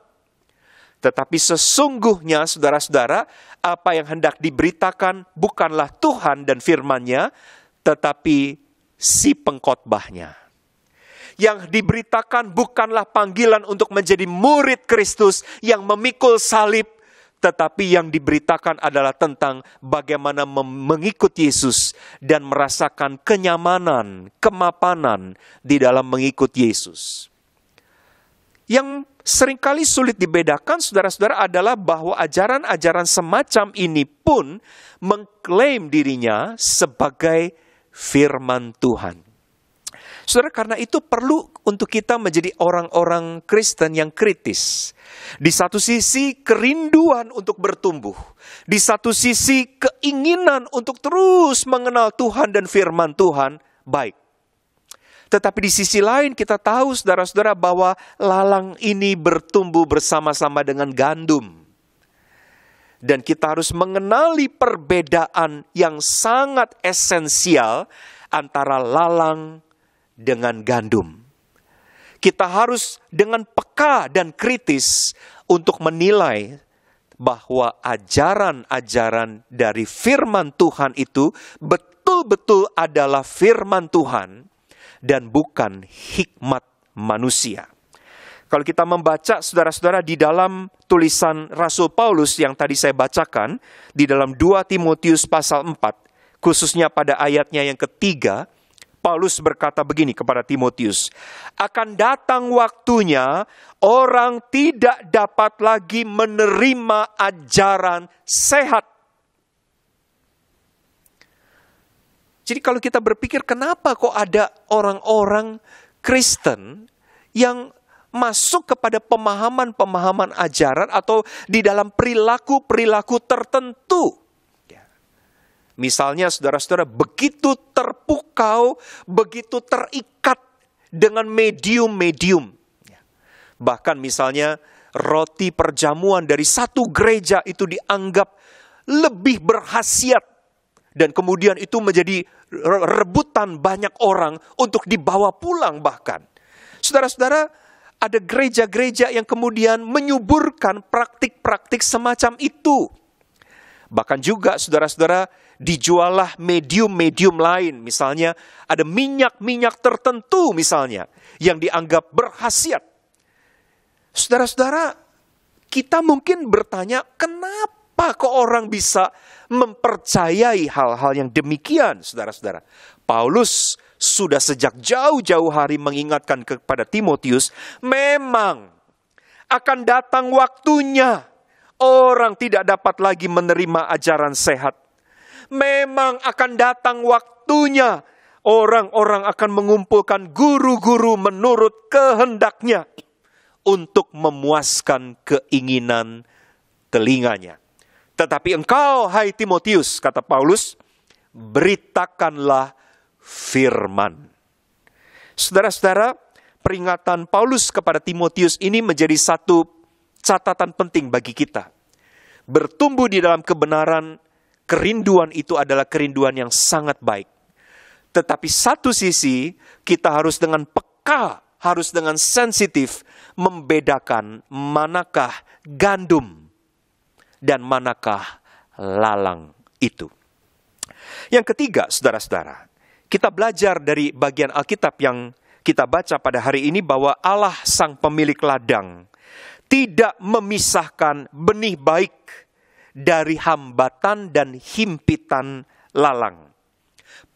Speaker 5: Tetapi sesungguhnya saudara-saudara, apa yang hendak diberitakan bukanlah Tuhan dan firman-Nya, tetapi si pengkhotbahnya. Yang diberitakan bukanlah panggilan untuk menjadi murid Kristus yang memikul salib, tetapi yang diberitakan adalah tentang bagaimana mengikut Yesus dan merasakan kenyamanan, kemapanan di dalam mengikut Yesus. Yang seringkali sulit dibedakan saudara-saudara adalah bahwa ajaran-ajaran semacam ini pun mengklaim dirinya sebagai firman Tuhan. Saudara, karena itu perlu untuk kita menjadi orang-orang Kristen yang kritis. Di satu sisi kerinduan untuk bertumbuh, di satu sisi keinginan untuk terus mengenal Tuhan dan firman Tuhan baik. Tetapi di sisi lain kita tahu saudara-saudara bahwa lalang ini bertumbuh bersama-sama dengan gandum. Dan kita harus mengenali perbedaan yang sangat esensial antara lalang dengan gandum. Kita harus dengan peka dan kritis untuk menilai bahwa ajaran-ajaran dari firman Tuhan itu betul-betul adalah firman Tuhan, dan bukan hikmat manusia. Kalau kita membaca saudara-saudara di dalam tulisan Rasul Paulus yang tadi saya bacakan, di dalam 2 Timotius pasal 4, khususnya pada ayatnya yang ketiga, Paulus berkata begini kepada Timotius, akan datang waktunya orang tidak dapat lagi menerima ajaran sehat. Jadi kalau kita berpikir kenapa kok ada orang-orang Kristen yang masuk kepada pemahaman-pemahaman ajaran atau di dalam perilaku-perilaku tertentu. Misalnya saudara-saudara begitu terpukau, begitu terikat dengan medium-medium. Bahkan misalnya roti perjamuan dari satu gereja itu dianggap lebih berkhasiat. Dan kemudian itu menjadi rebutan banyak orang untuk dibawa pulang bahkan. Saudara-saudara, ada gereja-gereja yang kemudian menyuburkan praktik-praktik semacam itu. Bahkan juga saudara-saudara, dijualah medium-medium lain. Misalnya ada minyak-minyak tertentu misalnya yang dianggap berkhasiat. Saudara-saudara, kita mungkin bertanya, kenapa kok orang bisa mempercayai hal-hal yang demikian, saudara-saudara? Paulus sudah sejak jauh-jauh hari mengingatkan kepada Timotius, memang akan datang waktunya orang tidak dapat lagi menerima ajaran sehat. Memang akan datang waktunya orang-orang akan mengumpulkan guru-guru menurut kehendaknya untuk memuaskan keinginan telinganya. Tetapi engkau, hai Timotius, kata Paulus, beritakanlah firman. Saudara-saudara, peringatan Paulus kepada Timotius ini menjadi satu catatan penting bagi kita. Bertumbuh di dalam kebenaran, kerinduan itu adalah kerinduan yang sangat baik. Tetapi satu sisi, kita harus dengan peka, harus dengan sensitif, membedakan manakah gandum dan manakah lalang itu. Yang ketiga, saudara-saudara, kita belajar dari bagian Alkitab yang kita baca pada hari ini bahwa Allah sang pemilik ladang tidak memisahkan benih baik dari hambatan dan himpitan lalang.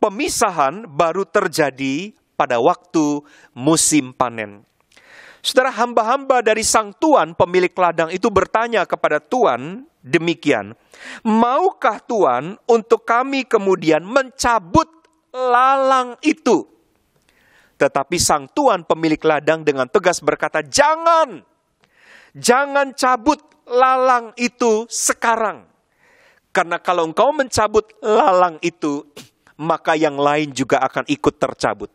Speaker 5: Pemisahan baru terjadi pada waktu musim panen. Saudara, hamba-hamba dari sang Tuan pemilik ladang itu bertanya kepada Tuan demikian, maukah Tuan untuk kami kemudian mencabut lalang itu? Tetapi sang Tuan pemilik ladang dengan tegas berkata, jangan cabut lalang itu sekarang. Karena kalau engkau mencabut lalang itu, maka yang lain juga akan ikut tercabut.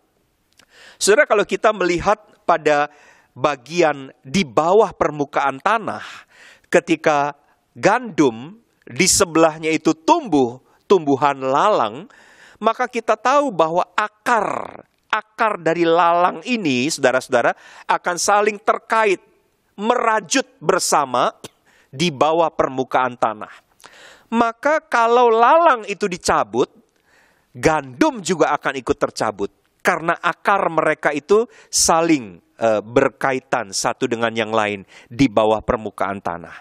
Speaker 5: Saudara, kalau kita melihat pada bagian di bawah permukaan tanah, ketika gandum di sebelahnya itu tumbuhan lalang, maka kita tahu bahwa akar dari lalang ini, saudara-saudara, akan saling terkait, merajut bersama di bawah permukaan tanah. Maka kalau lalang itu dicabut, gandum juga akan ikut tercabut. Karena akar mereka itu saling berkaitan satu dengan yang lain di bawah permukaan tanah.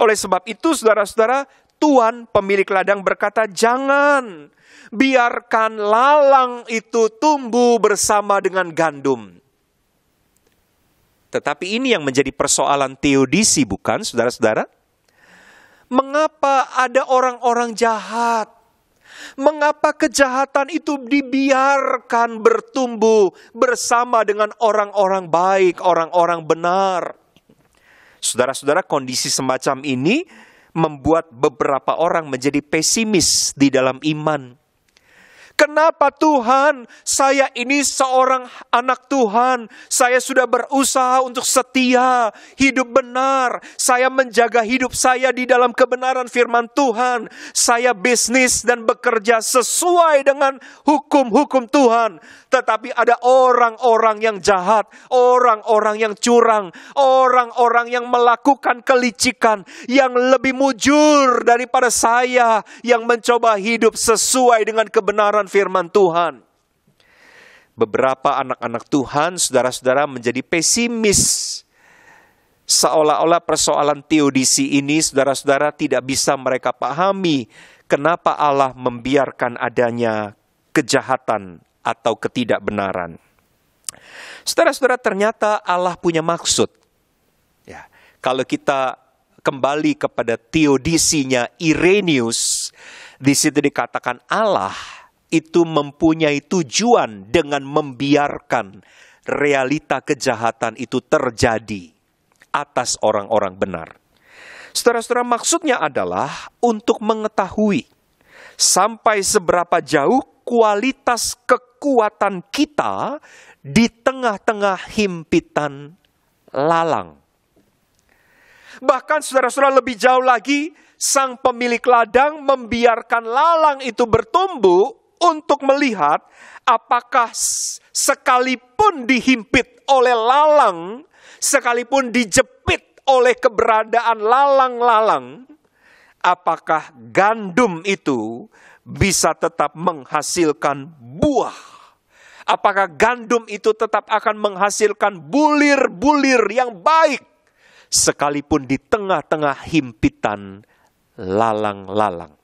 Speaker 5: Oleh sebab itu, saudara-saudara, Tuan pemilik ladang berkata, jangan biarkan lalang itu tumbuh bersama dengan gandum. Tetapi ini yang menjadi persoalan teodisi, bukan, saudara-saudara? Mengapa ada orang-orang jahat? Mengapa kejahatan itu dibiarkan bertumbuh bersama dengan orang-orang baik, orang-orang benar? Saudara-saudara, kondisi semacam ini membuat beberapa orang menjadi pesimis di dalam iman. Kenapa Tuhan? Saya ini seorang anak Tuhan. Saya sudah berusaha untuk setia, hidup benar. Saya menjaga hidup saya di dalam kebenaran firman Tuhan. Saya bisnis dan bekerja sesuai dengan hukum-hukum Tuhan. Tetapi ada orang-orang yang jahat, orang-orang yang curang, orang-orang yang melakukan kelicikan, yang lebih mujur daripada saya, yang mencoba hidup sesuai dengan kebenaran firman Tuhan. beberapa anak-anak Tuhan, saudara-saudara, menjadi pesimis. Seolah-olah persoalan teodisi ini, saudara-saudara, tidak bisa mereka pahami kenapa Allah membiarkan adanya kejahatan atau ketidakbenaran. Saudara-saudara, ternyata Allah punya maksud. Ya, kalau kita kembali kepada teodisinya Irenaeus, di situ dikatakan Allah itu mempunyai tujuan dengan membiarkan realita kejahatan itu terjadi atas orang-orang benar. Saudara-saudara, maksudnya adalah untuk mengetahui sampai seberapa jauh kualitas kekuatan kita di tengah-tengah himpitan lalang. Bahkan saudara-saudara, lebih jauh lagi, sang pemilik ladang membiarkan lalang itu bertumbuh untuk melihat apakah sekalipun dihimpit oleh lalang, sekalipun dijepit oleh keberadaan lalang-lalang, apakah gandum itu bisa tetap menghasilkan buah? Apakah gandum itu tetap akan menghasilkan bulir-bulir yang baik, sekalipun di tengah-tengah himpitan lalang-lalang?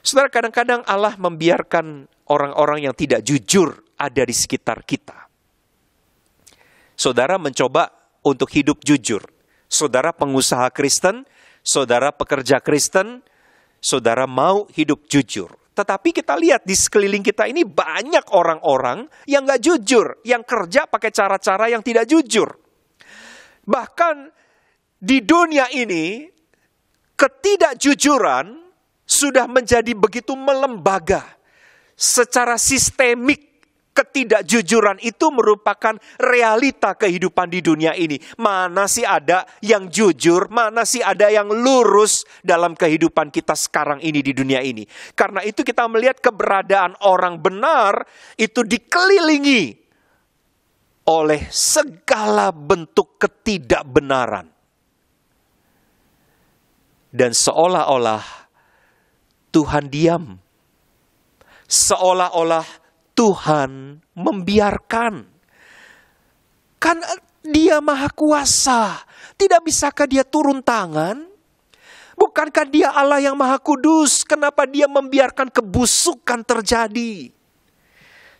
Speaker 5: Saudara, kadang-kadang Allah membiarkan orang-orang yang tidak jujur ada di sekitar kita. Saudara mencoba untuk hidup jujur. Saudara pengusaha Kristen, saudara pekerja Kristen, saudara mau hidup jujur. Tetapi kita lihat di sekeliling kita ini banyak orang-orang yang gak jujur, yang kerja pakai cara-cara yang tidak jujur. Bahkan di dunia ini, ketidakjujuran sudah menjadi begitu melembaga. Secara sistemik, ketidakjujuran itu merupakan realita kehidupan di dunia ini. Mana sih ada yang jujur, mana sih ada yang lurus dalam kehidupan kita sekarang ini di dunia ini. Karena itu kita melihat keberadaan orang benar itu dikelilingi oleh segala bentuk ketidakbenaran. Dan seolah-olah Tuhan diam. Seolah-olah Tuhan membiarkan. Kan Dia Maha Kuasa. Tidak bisakah Dia turun tangan? Bukankah Dia Allah yang Maha Kudus? Kenapa Dia membiarkan kebusukan terjadi?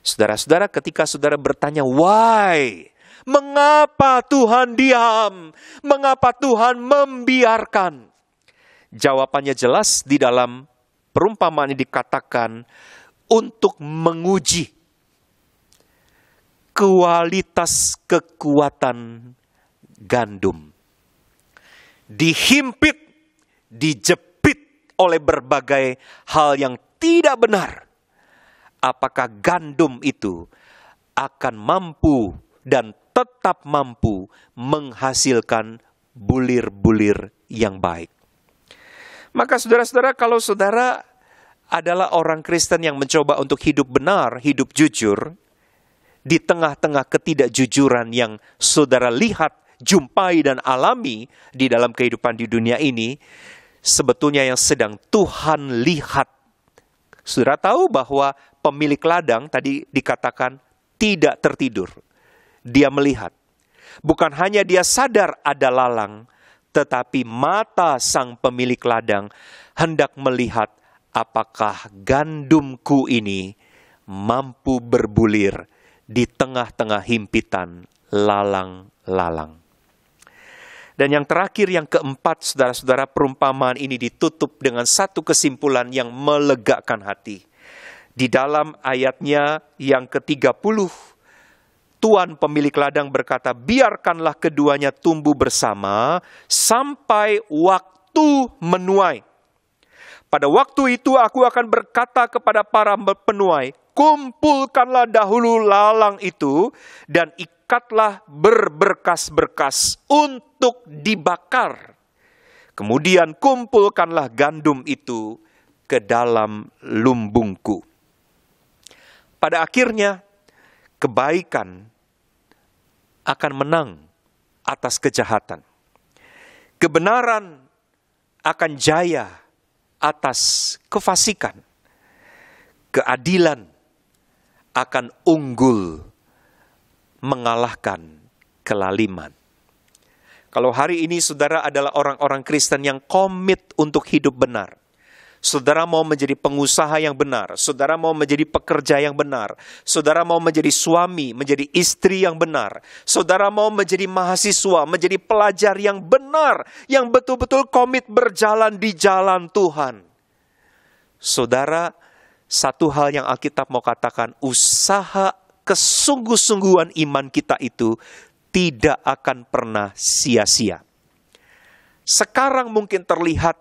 Speaker 5: Saudara-saudara, ketika saudara bertanya, why? Mengapa Tuhan diam? Mengapa Tuhan membiarkan? Jawabannya jelas di dalam perumpamaan ini dikatakan untuk menguji kualitas kekuatan gandum. Dihimpit, dijepit oleh berbagai hal yang tidak benar. Apakah gandum itu akan mampu dan tetap mampu menghasilkan bulir-bulir yang baik? Maka saudara-saudara, kalau saudara adalah orang Kristen yang mencoba untuk hidup benar, hidup jujur, di tengah-tengah ketidakjujuran yang saudara lihat, jumpai dan alami di dalam kehidupan di dunia ini, sebetulnya yang sedang Tuhan lihat. Saudara tahu bahwa pemilik ladang tadi dikatakan tidak tertidur. Dia melihat. Bukan hanya dia sadar ada lalang, tetapi mata sang pemilik ladang hendak melihat apakah gandumku ini mampu berbulir di tengah-tengah himpitan lalang-lalang. Dan yang terakhir, yang keempat, saudara-saudara, perumpamaan ini ditutup dengan satu kesimpulan yang melegakan hati. Di dalam ayatnya yang ke-30, Tuan pemilik ladang berkata, biarkanlah keduanya tumbuh bersama sampai waktu menuai. Pada waktu itu aku akan berkata kepada para penuai, kumpulkanlah dahulu lalang itu dan ikatlah berberkas-berkas untuk dibakar. Kemudian kumpulkanlah gandum itu ke dalam lumbungku. Pada akhirnya kebaikan akan menang atas kejahatan. Kebenaran akan jaya atas kefasikan. Keadilan akan unggul mengalahkan kelaliman. Kalau hari ini saudara adalah orang-orang Kristen yang komit untuk hidup benar, saudara mau menjadi pengusaha yang benar, saudara mau menjadi pekerja yang benar, saudara mau menjadi suami, menjadi istri yang benar, saudara mau menjadi mahasiswa, menjadi pelajar yang benar, yang betul-betul komit berjalan di jalan Tuhan. Saudara, satu hal yang Alkitab mau katakan, usaha kesungguh-sungguhan iman kita itu tidak akan pernah sia-sia. Sekarang mungkin terlihat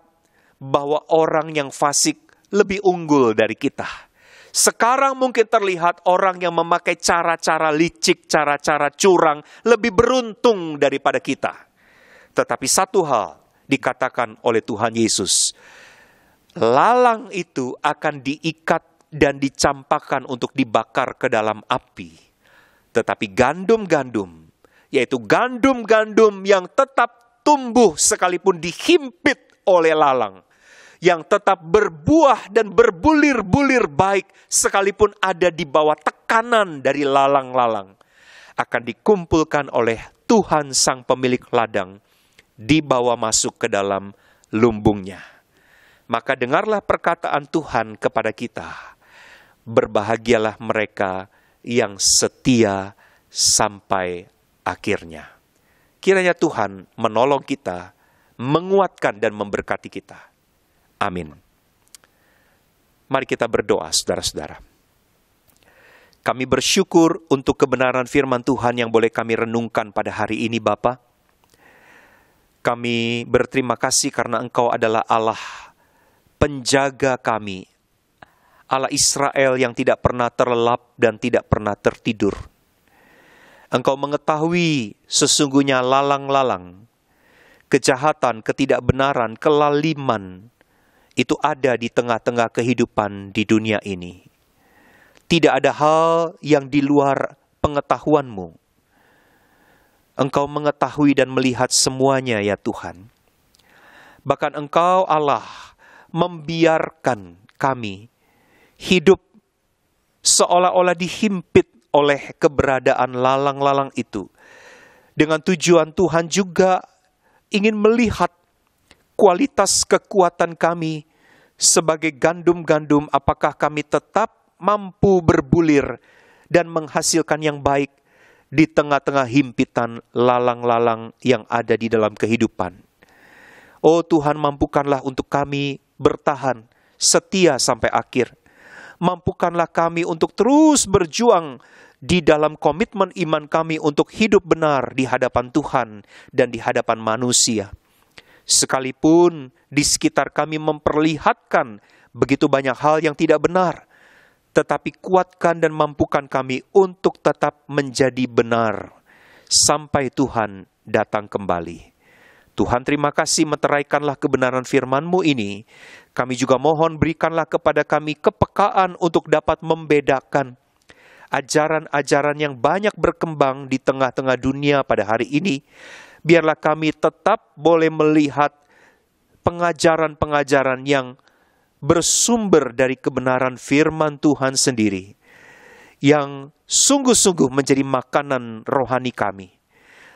Speaker 5: bahwa orang yang fasik lebih unggul dari kita. Sekarang mungkin terlihat orang yang memakai cara-cara licik, cara-cara curang lebih beruntung daripada kita. Tetapi satu hal dikatakan oleh Tuhan Yesus, lalang itu akan diikat dan dicampakkan untuk dibakar ke dalam api. Tetapi gandum-gandum, yaitu gandum-gandum yang tetap tumbuh sekalipun dihimpit oleh lalang, yang tetap berbuah dan berbulir-bulir baik sekalipun ada di bawah tekanan dari lalang-lalang, akan dikumpulkan oleh Tuhan sang pemilik ladang, dibawa masuk ke dalam lumbungnya. Maka dengarlah perkataan Tuhan kepada kita, berbahagialah mereka yang setia sampai akhirnya. Kiranya Tuhan menolong kita, menguatkan dan memberkati kita. Amin. Mari kita berdoa, saudara-saudara. Kami bersyukur untuk kebenaran firman Tuhan yang boleh kami renungkan pada hari ini, Bapa. Kami berterima kasih karena Engkau adalah Allah penjaga kami, Allah Israel yang tidak pernah terlelap dan tidak pernah tertidur. Engkau mengetahui sesungguhnya lalang-lalang, kejahatan, ketidakbenaran, kelaliman, itu ada di tengah-tengah kehidupan di dunia ini. Tidak ada hal yang di luar pengetahuan-Mu. Engkau mengetahui dan melihat semuanya ya Tuhan. Bahkan Engkau Allah membiarkan kami hidup seolah-olah dihimpit oleh keberadaan lalang-lalang itu. Dengan tujuan Tuhan juga ingin melihat kualitas kekuatan kami sebagai gandum-gandum, apakah kami tetap mampu berbulir dan menghasilkan yang baik di tengah-tengah himpitan lalang-lalang yang ada di dalam kehidupan. Oh Tuhan, mampukanlah untuk kami bertahan setia sampai akhir. Mampukanlah kami untuk terus berjuang di dalam komitmen iman kami untuk hidup benar di hadapan Tuhan dan di hadapan manusia. Sekalipun di sekitar kami memperlihatkan begitu banyak hal yang tidak benar, tetapi kuatkan dan mampukan kami untuk tetap menjadi benar sampai Tuhan datang kembali. Tuhan, terima kasih, meteraikanlah kebenaran firman-Mu ini. Kami juga mohon berikanlah kepada kami kepekaan untuk dapat membedakan ajaran-ajaran yang banyak berkembang di tengah-tengah dunia pada hari ini. Biarlah kami tetap boleh melihat pengajaran-pengajaran yang bersumber dari kebenaran firman Tuhan sendiri, yang sungguh-sungguh menjadi makanan rohani kami.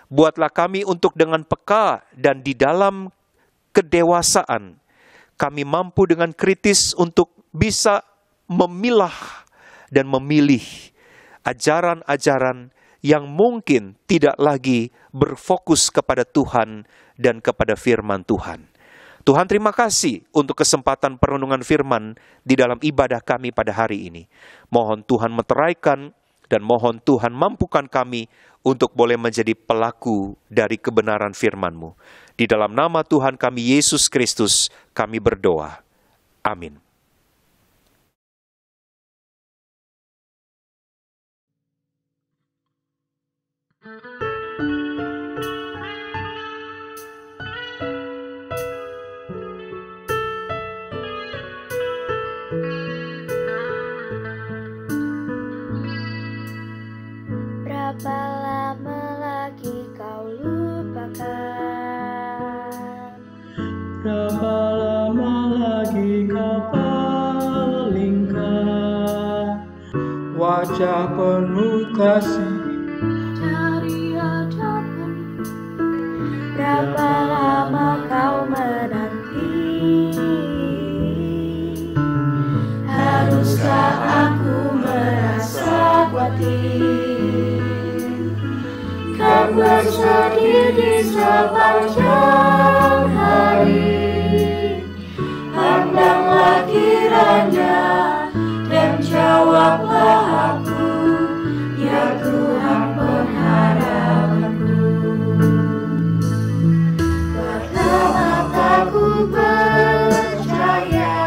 Speaker 5: Buatlah kami untuk dengan peka dan di dalam kedewasaan, kami mampu dengan kritis untuk bisa memilah dan memilih ajaran-ajaran yang mungkin tidak lagi berfokus kepada Tuhan dan kepada firman Tuhan. Tuhan, terima kasih untuk kesempatan perenungan firman di dalam ibadah kami pada hari ini. Mohon Tuhan meteraikan dan mohon Tuhan mampukan kami untuk boleh menjadi pelaku dari kebenaran firman-Mu. Di dalam nama Tuhan kami Yesus Kristus kami berdoa. Amin.
Speaker 1: Berapa lama lagi kau lupakan?
Speaker 6: Berapa lama lagi kau palingkan wajah penuh kasih
Speaker 1: dari hadapan. Berapa lama kau menanti? Haruskah aku merasa khawatir? Kau bersedih di sepanjang hari. Pandanglah kiranya dan jawablah aku, ya Tuhan pengharapanku. Buatlah mataku percaya,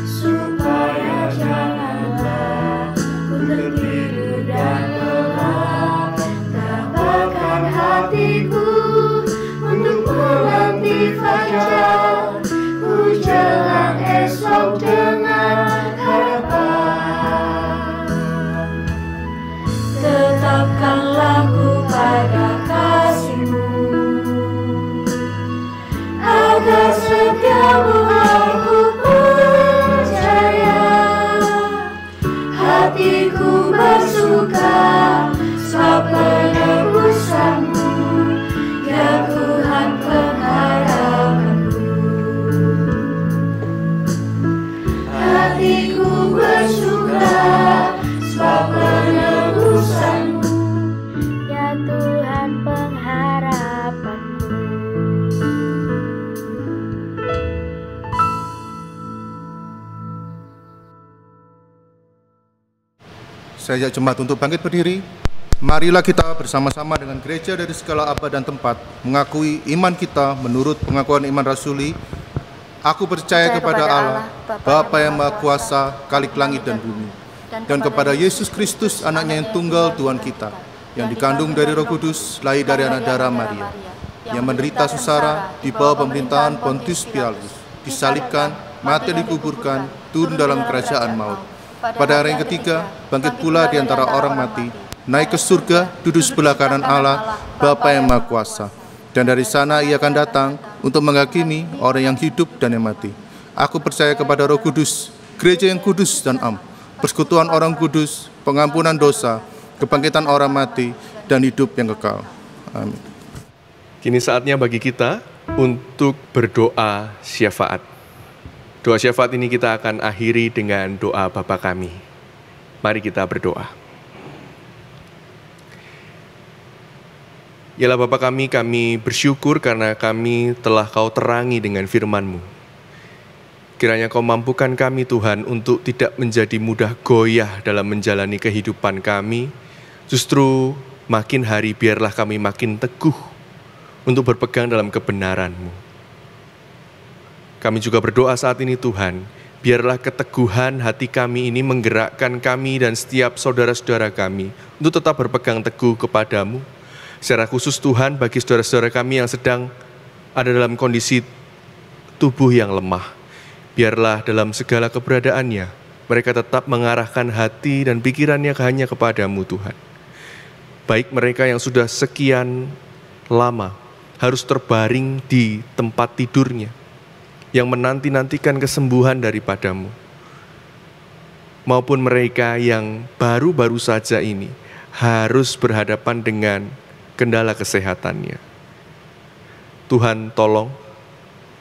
Speaker 1: supaya janganlah ku tertidur dan lelah. Tambahkan hatiku untuk menanti fajar, menjelang esok dengan harapan. Tetapkanlah ku pada kasih-Mu, agar setiamu aku percaya. Hatiku bersuka sebab penebusan-Mu, ya Tuhan pengharapanku. Hatiku bersuka sebab penebusan-Mu, ya Tuhan pengharapanku.
Speaker 7: Saya ajak jemaat untuk bangkit berdiri. Marilah kita bersama-sama dengan gereja dari segala abad dan tempat mengakui iman kita menurut pengakuan iman rasuli. Aku percaya kepada Allah, Bapa yang Maha Kuasa, Khalik langit dan bumi, dan kepada Yesus Kristus, anaknya yang tunggal Tuhan kita, yang dikandung dari Roh Kudus, lahir dari anak darah Maria, yang menderita sengsara di bawah pemerintahan Pontius Pilatus, disalibkan, mati dikuburkan, turun dalam kerajaan maut. Pada hari yang ketiga, bangkit pula di antara orang mati, naik ke surga, duduk sebelah kanan Allah, Bapa yang Maha Kuasa. Dan dari sana ia akan datang untuk menghakimi orang yang hidup dan yang mati. Aku percaya kepada Roh Kudus, gereja yang kudus dan am, persekutuan orang kudus, pengampunan dosa, kebangkitan orang mati, dan hidup yang kekal. Amin.
Speaker 4: Kini saatnya bagi kita untuk berdoa syafaat. Doa syafaat ini kita akan akhiri dengan doa Bapa kami. Mari kita berdoa. Yalah Bapa kami bersyukur karena kami telah Kau terangi dengan firman-Mu. Kiranya Kau mampukan kami Tuhan untuk tidak menjadi mudah goyah dalam menjalani kehidupan kami. Justru makin hari biarlah kami makin teguh untuk berpegang dalam kebenaran-Mu. Kami juga berdoa saat ini Tuhan, biarlah keteguhan hati kami ini menggerakkan kami dan setiap saudara-saudara kami untuk tetap berpegang teguh kepada-Mu. Secara khusus Tuhan bagi saudara-saudara kami yang sedang ada dalam kondisi tubuh yang lemah. Biarlah dalam segala keberadaannya, mereka tetap mengarahkan hati dan pikirannya hanya kepada-Mu Tuhan. Baik mereka yang sudah sekian lama harus terbaring di tempat tidurnya, yang menanti-nantikan kesembuhan daripada-Mu, maupun mereka yang baru-baru saja ini harus berhadapan dengan kendala kesehatannya. Tuhan tolong,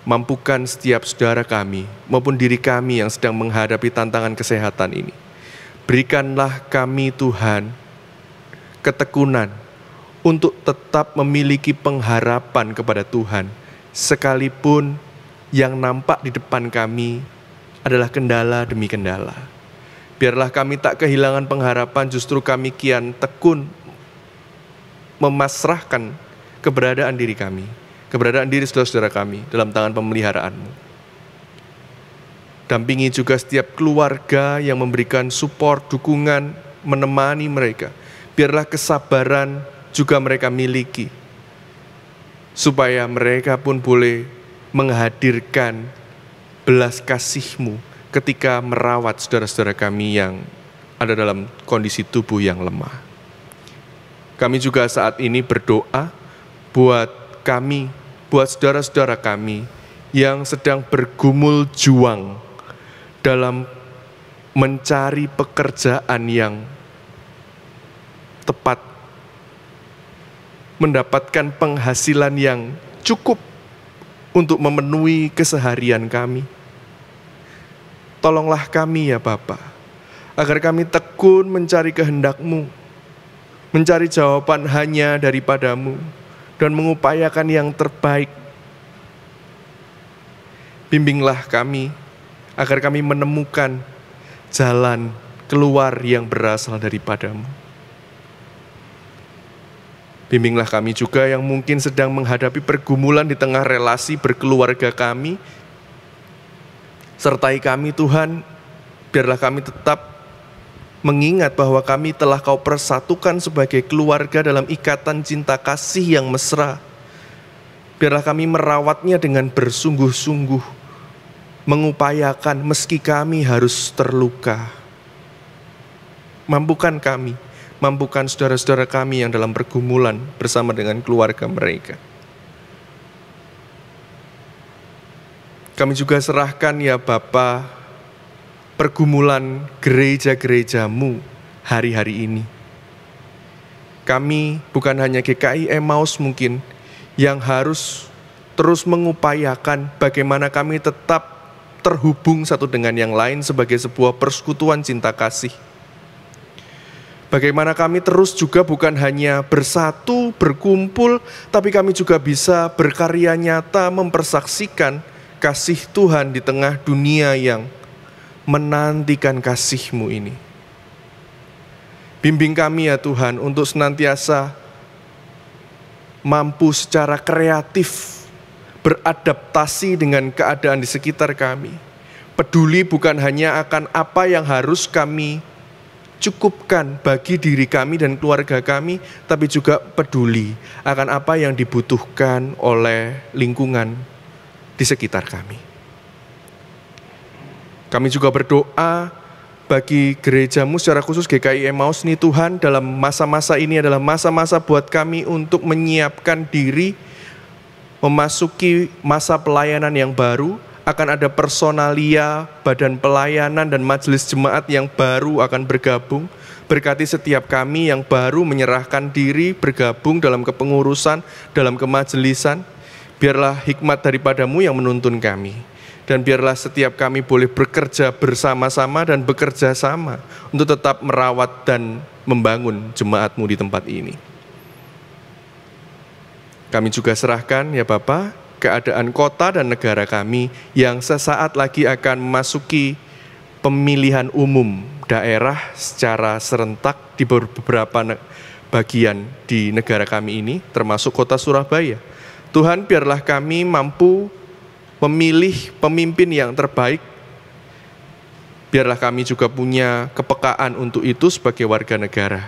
Speaker 4: mampukan setiap saudara kami maupun diri kami yang sedang menghadapi tantangan kesehatan ini. Berikanlah kami Tuhan ketekunan untuk tetap memiliki pengharapan kepada Tuhan, sekalipun yang nampak di depan kami adalah kendala demi kendala. Biarlah kami tak kehilangan pengharapan, justru kami kian tekun memasrahkan keberadaan diri kami, keberadaan diri saudara-saudara kami dalam tangan pemeliharaan-Mu. Dampingi juga setiap keluarga yang memberikan support, dukungan, menemani mereka. Biarlah kesabaran juga mereka miliki, supaya mereka pun boleh menghadirkan belas kasih-Mu ketika merawat saudara-saudara kami yang ada dalam kondisi tubuh yang lemah. Kami juga saat ini berdoa buat kami, buat saudara-saudara kami yang sedang bergumul juang dalam mencari pekerjaan yang tepat, mendapatkan penghasilan yang cukup untuk memenuhi keseharian kami. Tolonglah kami ya Bapa, agar kami tekun mencari kehendak-Mu, mencari jawaban hanya daripada-Mu, dan mengupayakan yang terbaik. Bimbinglah kami, agar kami menemukan jalan keluar yang berasal daripada-Mu. Bimbinglah kami juga yang mungkin sedang menghadapi pergumulan di tengah relasi berkeluarga kami. Sertai kami Tuhan, biarlah kami tetap mengingat bahwa kami telah Kau persatukan sebagai keluarga dalam ikatan cinta kasih yang mesra. Biarlah kami merawatnya dengan bersungguh-sungguh, mengupayakan meski kami harus terluka. Mampukan saudara-saudara kami yang dalam pergumulan bersama dengan keluarga mereka. Kami juga serahkan ya Bapa, pergumulan gereja-gereja-Mu hari-hari ini. Kami bukan hanya GKI Emmaus mungkin yang harus terus mengupayakan bagaimana kami tetap terhubung satu dengan yang lain sebagai sebuah persekutuan cinta kasih. Bagaimana kami terus juga bukan hanya bersatu, berkumpul, tapi kami juga bisa berkarya nyata mempersaksikan kasih Tuhan di tengah dunia yang menantikan kasih-Mu ini. Bimbing kami ya Tuhan untuk senantiasa mampu secara kreatif beradaptasi dengan keadaan di sekitar kami. Peduli bukan hanya akan apa yang harus kami cukupkan bagi diri kami dan keluarga kami, tapi juga peduli akan apa yang dibutuhkan oleh lingkungan di sekitar kami. Kami juga berdoa bagi gereja-Mu secara khusus GKI Emmaus ini Tuhan, dalam masa-masa ini adalah masa-masa buat kami untuk menyiapkan diri memasuki masa pelayanan yang baru. Akan ada personalia, badan pelayanan dan majelis jemaat yang baru akan bergabung. Berkati setiap kami yang baru menyerahkan diri bergabung dalam kepengurusan, dalam kemajelisan. Biarlah hikmat daripada-Mu yang menuntun kami. Dan biarlah setiap kami boleh bekerja bersama-sama dan bekerja sama untuk tetap merawat dan membangun jemaat-Mu di tempat ini. Kami juga serahkan ya Bapa, keadaan kota dan negara kami yang sesaat lagi akan memasuki pemilihan umum daerah secara serentak di beberapa bagian di negara kami ini, termasuk kota Surabaya. Tuhan, biarlah kami mampu memilih pemimpin yang terbaik. Biarlah kami juga punya kepekaan untuk itu sebagai warga negara.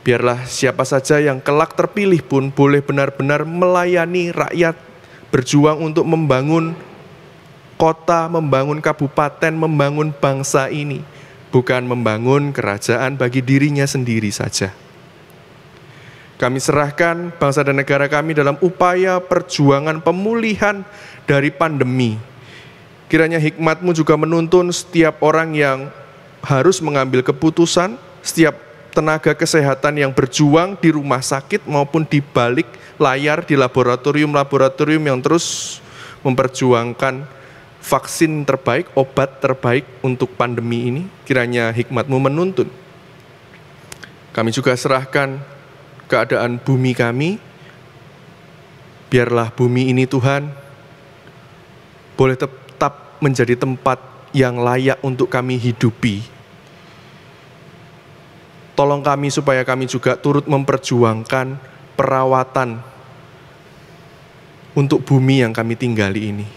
Speaker 4: Biarlah siapa saja yang kelak terpilih pun boleh benar-benar melayani rakyat, berjuang untuk membangun kota, membangun kabupaten, membangun bangsa ini, bukan membangun kerajaan bagi dirinya sendiri saja. Kami serahkan bangsa dan negara kami dalam upaya perjuangan pemulihan dari pandemi. Kiranya hikmat-Mu juga menuntun setiap orang yang harus mengambil keputusan, setiap tenaga kesehatan yang berjuang di rumah sakit maupun di balik layar di laboratorium-laboratorium yang terus memperjuangkan vaksin terbaik, obat terbaik untuk pandemi ini. Kiranya hikmat-Mu menuntun. Kami juga serahkan keadaan bumi kami. Biarlah bumi ini Tuhan boleh tetap menjadi tempat yang layak untuk kami hidupi. Tolong kami supaya kami juga turut memperjuangkan perawatan untuk bumi yang kami tinggali ini.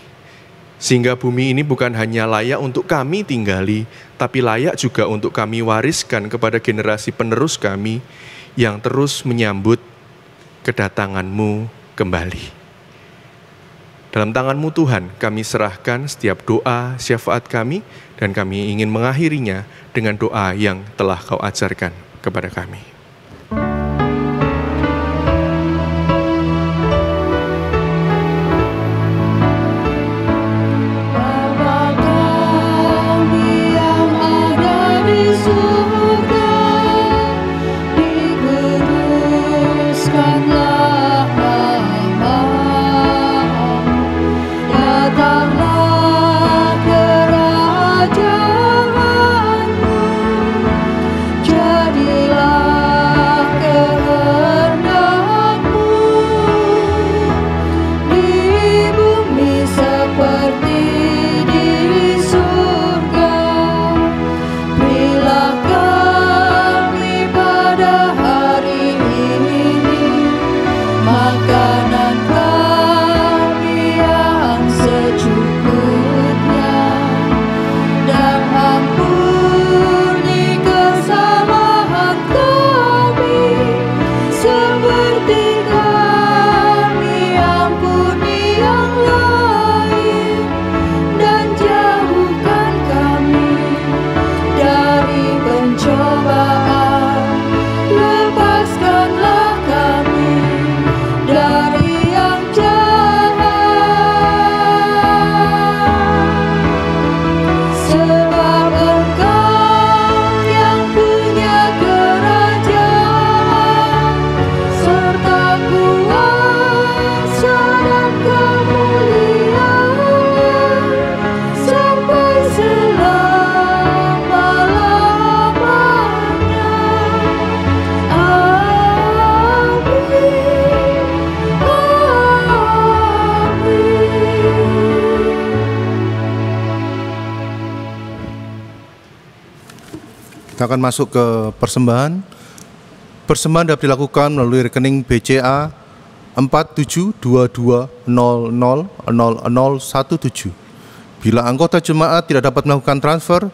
Speaker 4: Sehingga bumi ini bukan hanya layak untuk kami tinggali, tapi layak juga untuk kami wariskan kepada generasi penerus kami yang terus menyambut kedatangan-Mu kembali. Dalam tangan-Mu Tuhan, kami serahkan setiap doa, syafaat kami, dan kami ingin mengakhirinya dengan doa yang telah Kau ajarkan kepada kami.
Speaker 1: Bapa kami yang
Speaker 7: Kita akan masuk ke persembahan. Persembahan dapat dilakukan melalui rekening BCA 4722000017. Bila anggota jemaat tidak dapat melakukan transfer,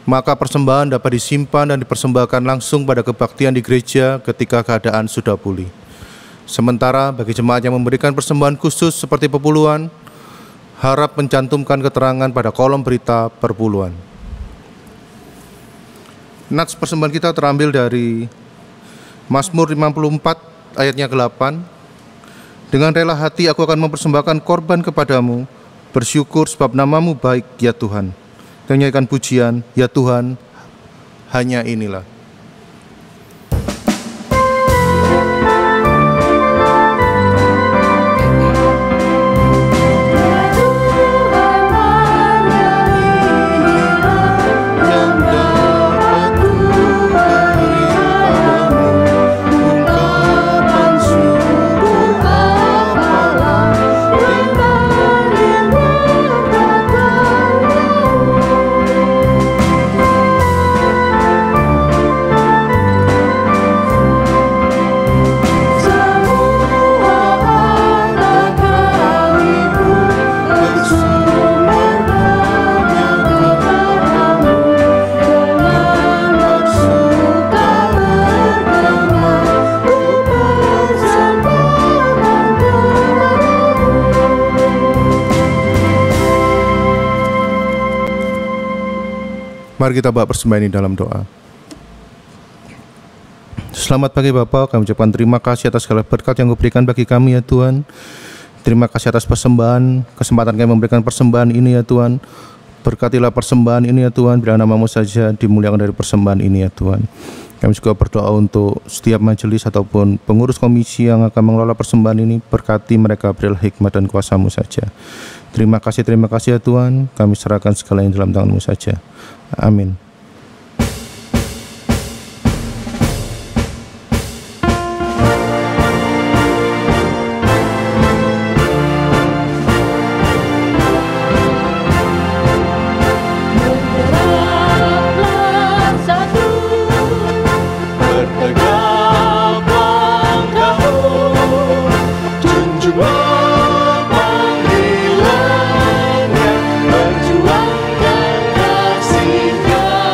Speaker 7: maka persembahan dapat disimpan dan dipersembahkan langsung pada kebaktian di gereja ketika keadaan sudah pulih. Sementara bagi jemaat yang memberikan persembahan khusus seperti pepuluhan, harap mencantumkan keterangan pada kolom berita perpuluhan. Nats persembahan kita terambil dari Mazmur 54 ayatnya ke-8. Dengan rela hati aku akan mempersembahkan korban kepadamu, bersyukur sebab namamu baik ya Tuhan. Dan nyanyikan pujian, ya Tuhan, hanya inilah. Mari kita bawa persembahan ini dalam doa. Selamat pagi Bapa, kami ucapkan terima kasih atas segala berkat yang Kau berikan bagi kami ya Tuhan. Terima kasih atas persembahan, kesempatan kami memberikan persembahan ini ya Tuhan. Berkatilah persembahan ini ya Tuhan, bila namamu saja dimuliakan dari persembahan ini ya Tuhan. Kami juga berdoa untuk setiap majelis ataupun pengurus komisi yang akan mengelola persembahan ini. Berkati mereka, berilah hikmat dan kuasa-Mu saja. Terima kasih ya Tuhan. Kami serahkan segala yang dalam tangan-Mu saja. Amin.
Speaker 1: Perjuangkan kasih-Nya.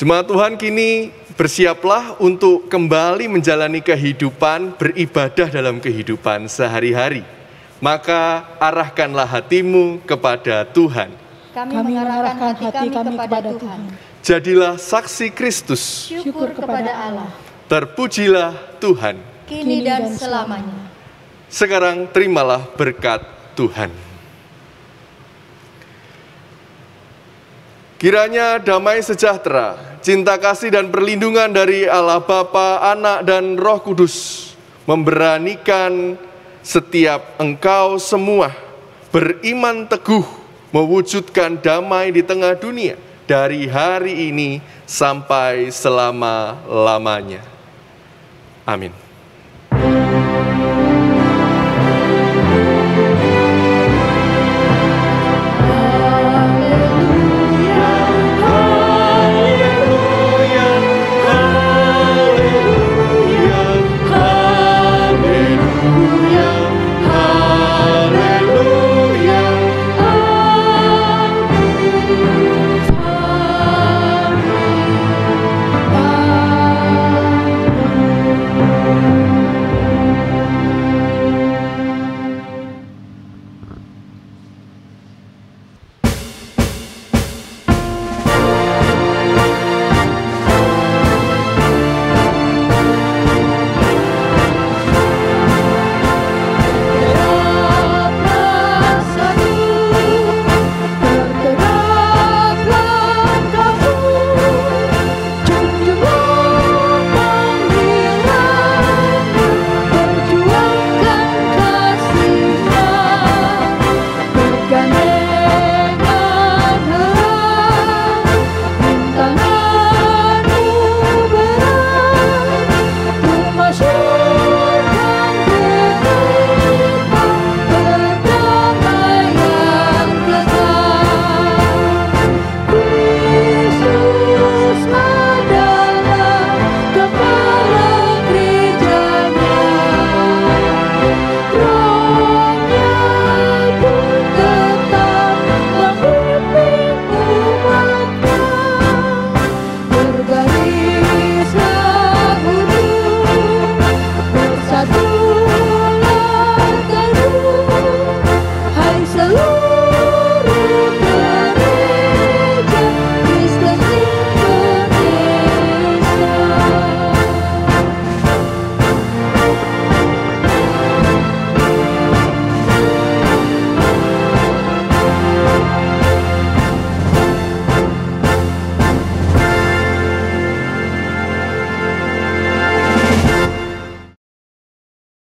Speaker 4: Jemaat Tuhan, kini bersiaplah untuk kembali menjalani kehidupan beribadah dalam kehidupan sehari-hari. Maka arahkanlah hatimu kepada Tuhan.
Speaker 3: Kami mengarahkan hati kami kepada Tuhan.
Speaker 4: Jadilah saksi Kristus.
Speaker 3: Syukur kepada Allah.
Speaker 4: Terpujilah Tuhan.
Speaker 3: Kini dan selamanya.
Speaker 4: Sekarang terimalah berkat Tuhan. Kiranya damai sejahtera, cinta kasih dan perlindungan dari Allah Bapa, Anak dan Roh Kudus memberanikan setiap engkau semua beriman teguh mewujudkan damai di tengah dunia dari hari ini sampai selama-lamanya. Amin.